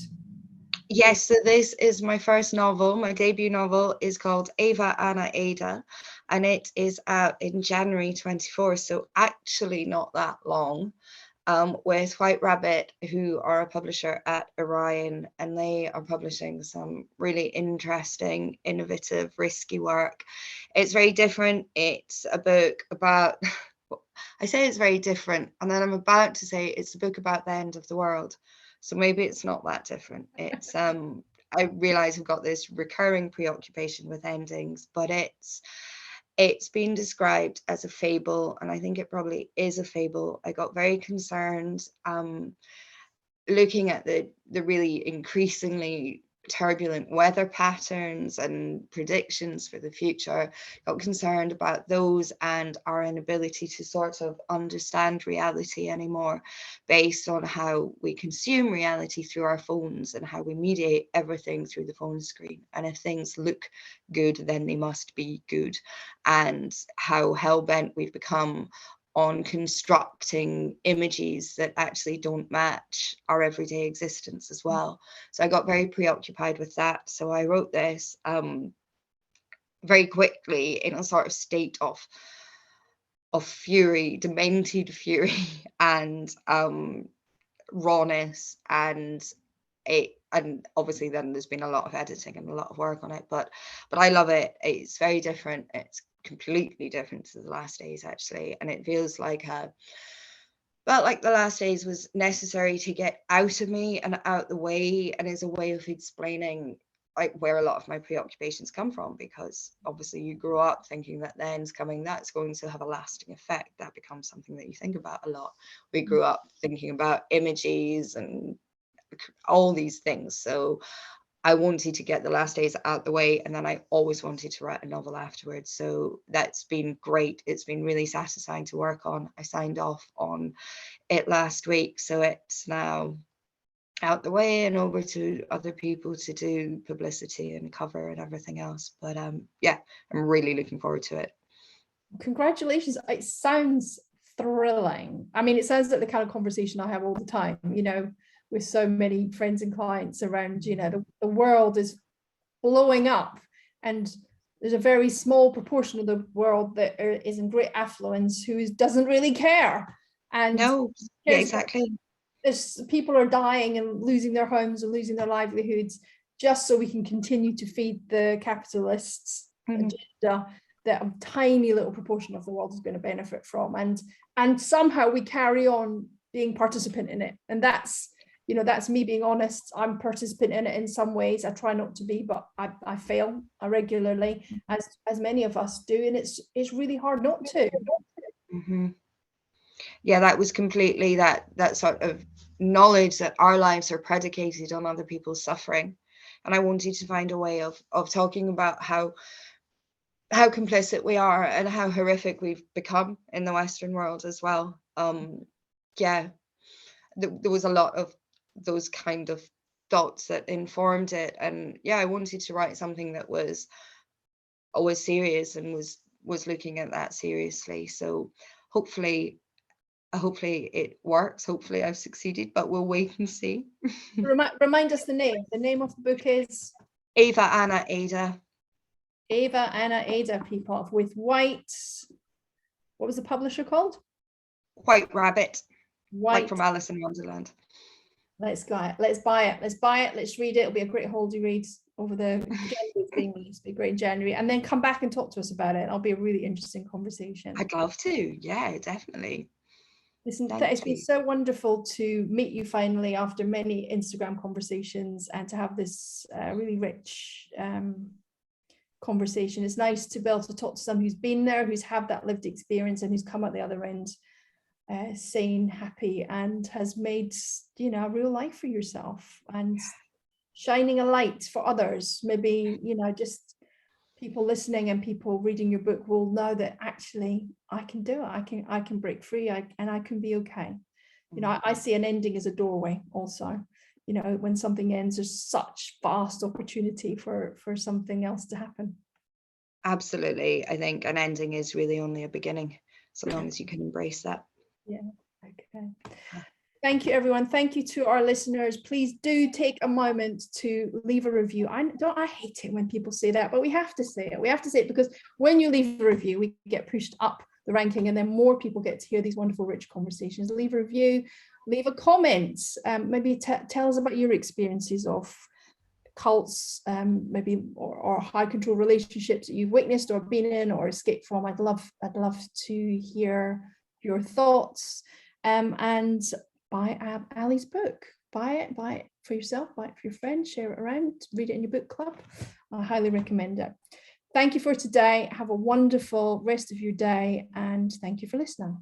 Yes, so this is my first novel. My debut novel is called Eva Anna Ada, and it is out in January 24, so actually not that long, with White Rabbit, who are a publisher at Orion, and they are publishing some really interesting, innovative, risky work. It's very different. It's a book about... I say it's very different, and then I'm about to say it's a book about the end of the world. So maybe it's not that different. It's I realize we've got this recurring preoccupation with endings, but it's been described as a fable, and I think it probably is a fable. I got very concerned looking at the really increasingly turbulent weather patterns and predictions for the future. Got concerned about those and our inability to sort of understand reality anymore based on how we consume reality through our phones and how we mediate everything through the phone screen. And if things look good, then they must be good. And how hell-bent we've become on constructing images that actually don't match our everyday existence as well. So I got very preoccupied with that. So I wrote this very quickly in a sort of state of fury, demented fury, and rawness, and obviously then there's been a lot of editing and a lot of work on it, but I love it. It's very different. It's completely different to The Last Days, actually, and it feels like felt like The Last Days was necessary to get out of me and out the way, and is a way of explaining like where a lot of my preoccupations come from, because obviously you grow up thinking that the end's coming, that's going to have a lasting effect. That becomes something that you think about a lot. We grew up thinking about images and all these things. So I wanted to get The Last Days out the way, and then I always wanted to write a novel afterwards. So that's been great. It's been really satisfying to work on. I signed off on it last week, so it's now out the way and over to other people to do publicity and cover and everything else. But yeah, I'm really looking forward to it. Congratulations. It sounds thrilling. I mean, it sounds like the kind of conversation I have all the time, you know, with so many friends and clients around, you know, the world is blowing up, and there's a very small proportion of the world that is in great affluence who doesn't really care. And no, yeah, exactly. People are dying and losing their homes and losing their livelihoods just so we can continue to feed the capitalists agenda that a tiny little proportion of the world is going to benefit from, and somehow we carry on being participant in it. And that's, you know, that's me being honest. I'm participant in it in some ways. I try not to be, but I fail regularly, as many of us do, and it's really hard not to. Yeah, that was completely that sort of knowledge that our lives are predicated on other people's suffering. And I wanted to find a way of talking about how complicit we are and how horrific we've become in the Western world as well. Yeah, there was a lot of those kind of thoughts that informed it. And yeah, I wanted to write something that was always serious and was looking at that seriously. So hopefully it works. Hopefully I've succeeded, but we'll wait and see. Remind us the name. The name of the book is Eva Anna Ada. Eva Anna Ada, people, with White. What was the publisher called? White Rabbit. White, like from Alice in Wonderland. Let's buy it. Let's buy it. Let's buy it. Let's read it. It'll be a great holiday read over the January thing. It's be great in January, and then come back and talk to us about it. It'll be a really interesting conversation. I'd love to. Yeah, definitely. Listen, it's been so wonderful to meet you finally after many Instagram conversations, and to have this really rich conversation. It's nice to be able to talk to someone who's been there, who's had that lived experience, and who's come out the other end sane, happy, and has made, you know, a real life for yourself, and shining a light for others. Maybe, you know, just people listening and people reading your book will know that actually I can do it. I can break free, and I can be okay. You know, I see an ending as a doorway also. You know, when something ends, there's such vast opportunity for something else to happen. Absolutely. I think an ending is really only a beginning, so long as you can embrace that. Yeah. Okay. Thank you, everyone. Thank you to our listeners. Please do take a moment to leave a review. I hate it when people say that, but we have to say it. We have to say it because when you leave a review, we get pushed up the ranking, and then more people get to hear these wonderful, rich conversations. Leave a review, leave a comment. Maybe tell us about your experiences of cults, maybe or high control relationships that you've witnessed or been in or escaped from. I'd love to hear your thoughts. And buy Ali's book. Buy it for yourself, buy it for your friends, share it around, read it in your book club. I highly recommend it. Thank you for today. Have a wonderful rest of your day, and thank you for listening.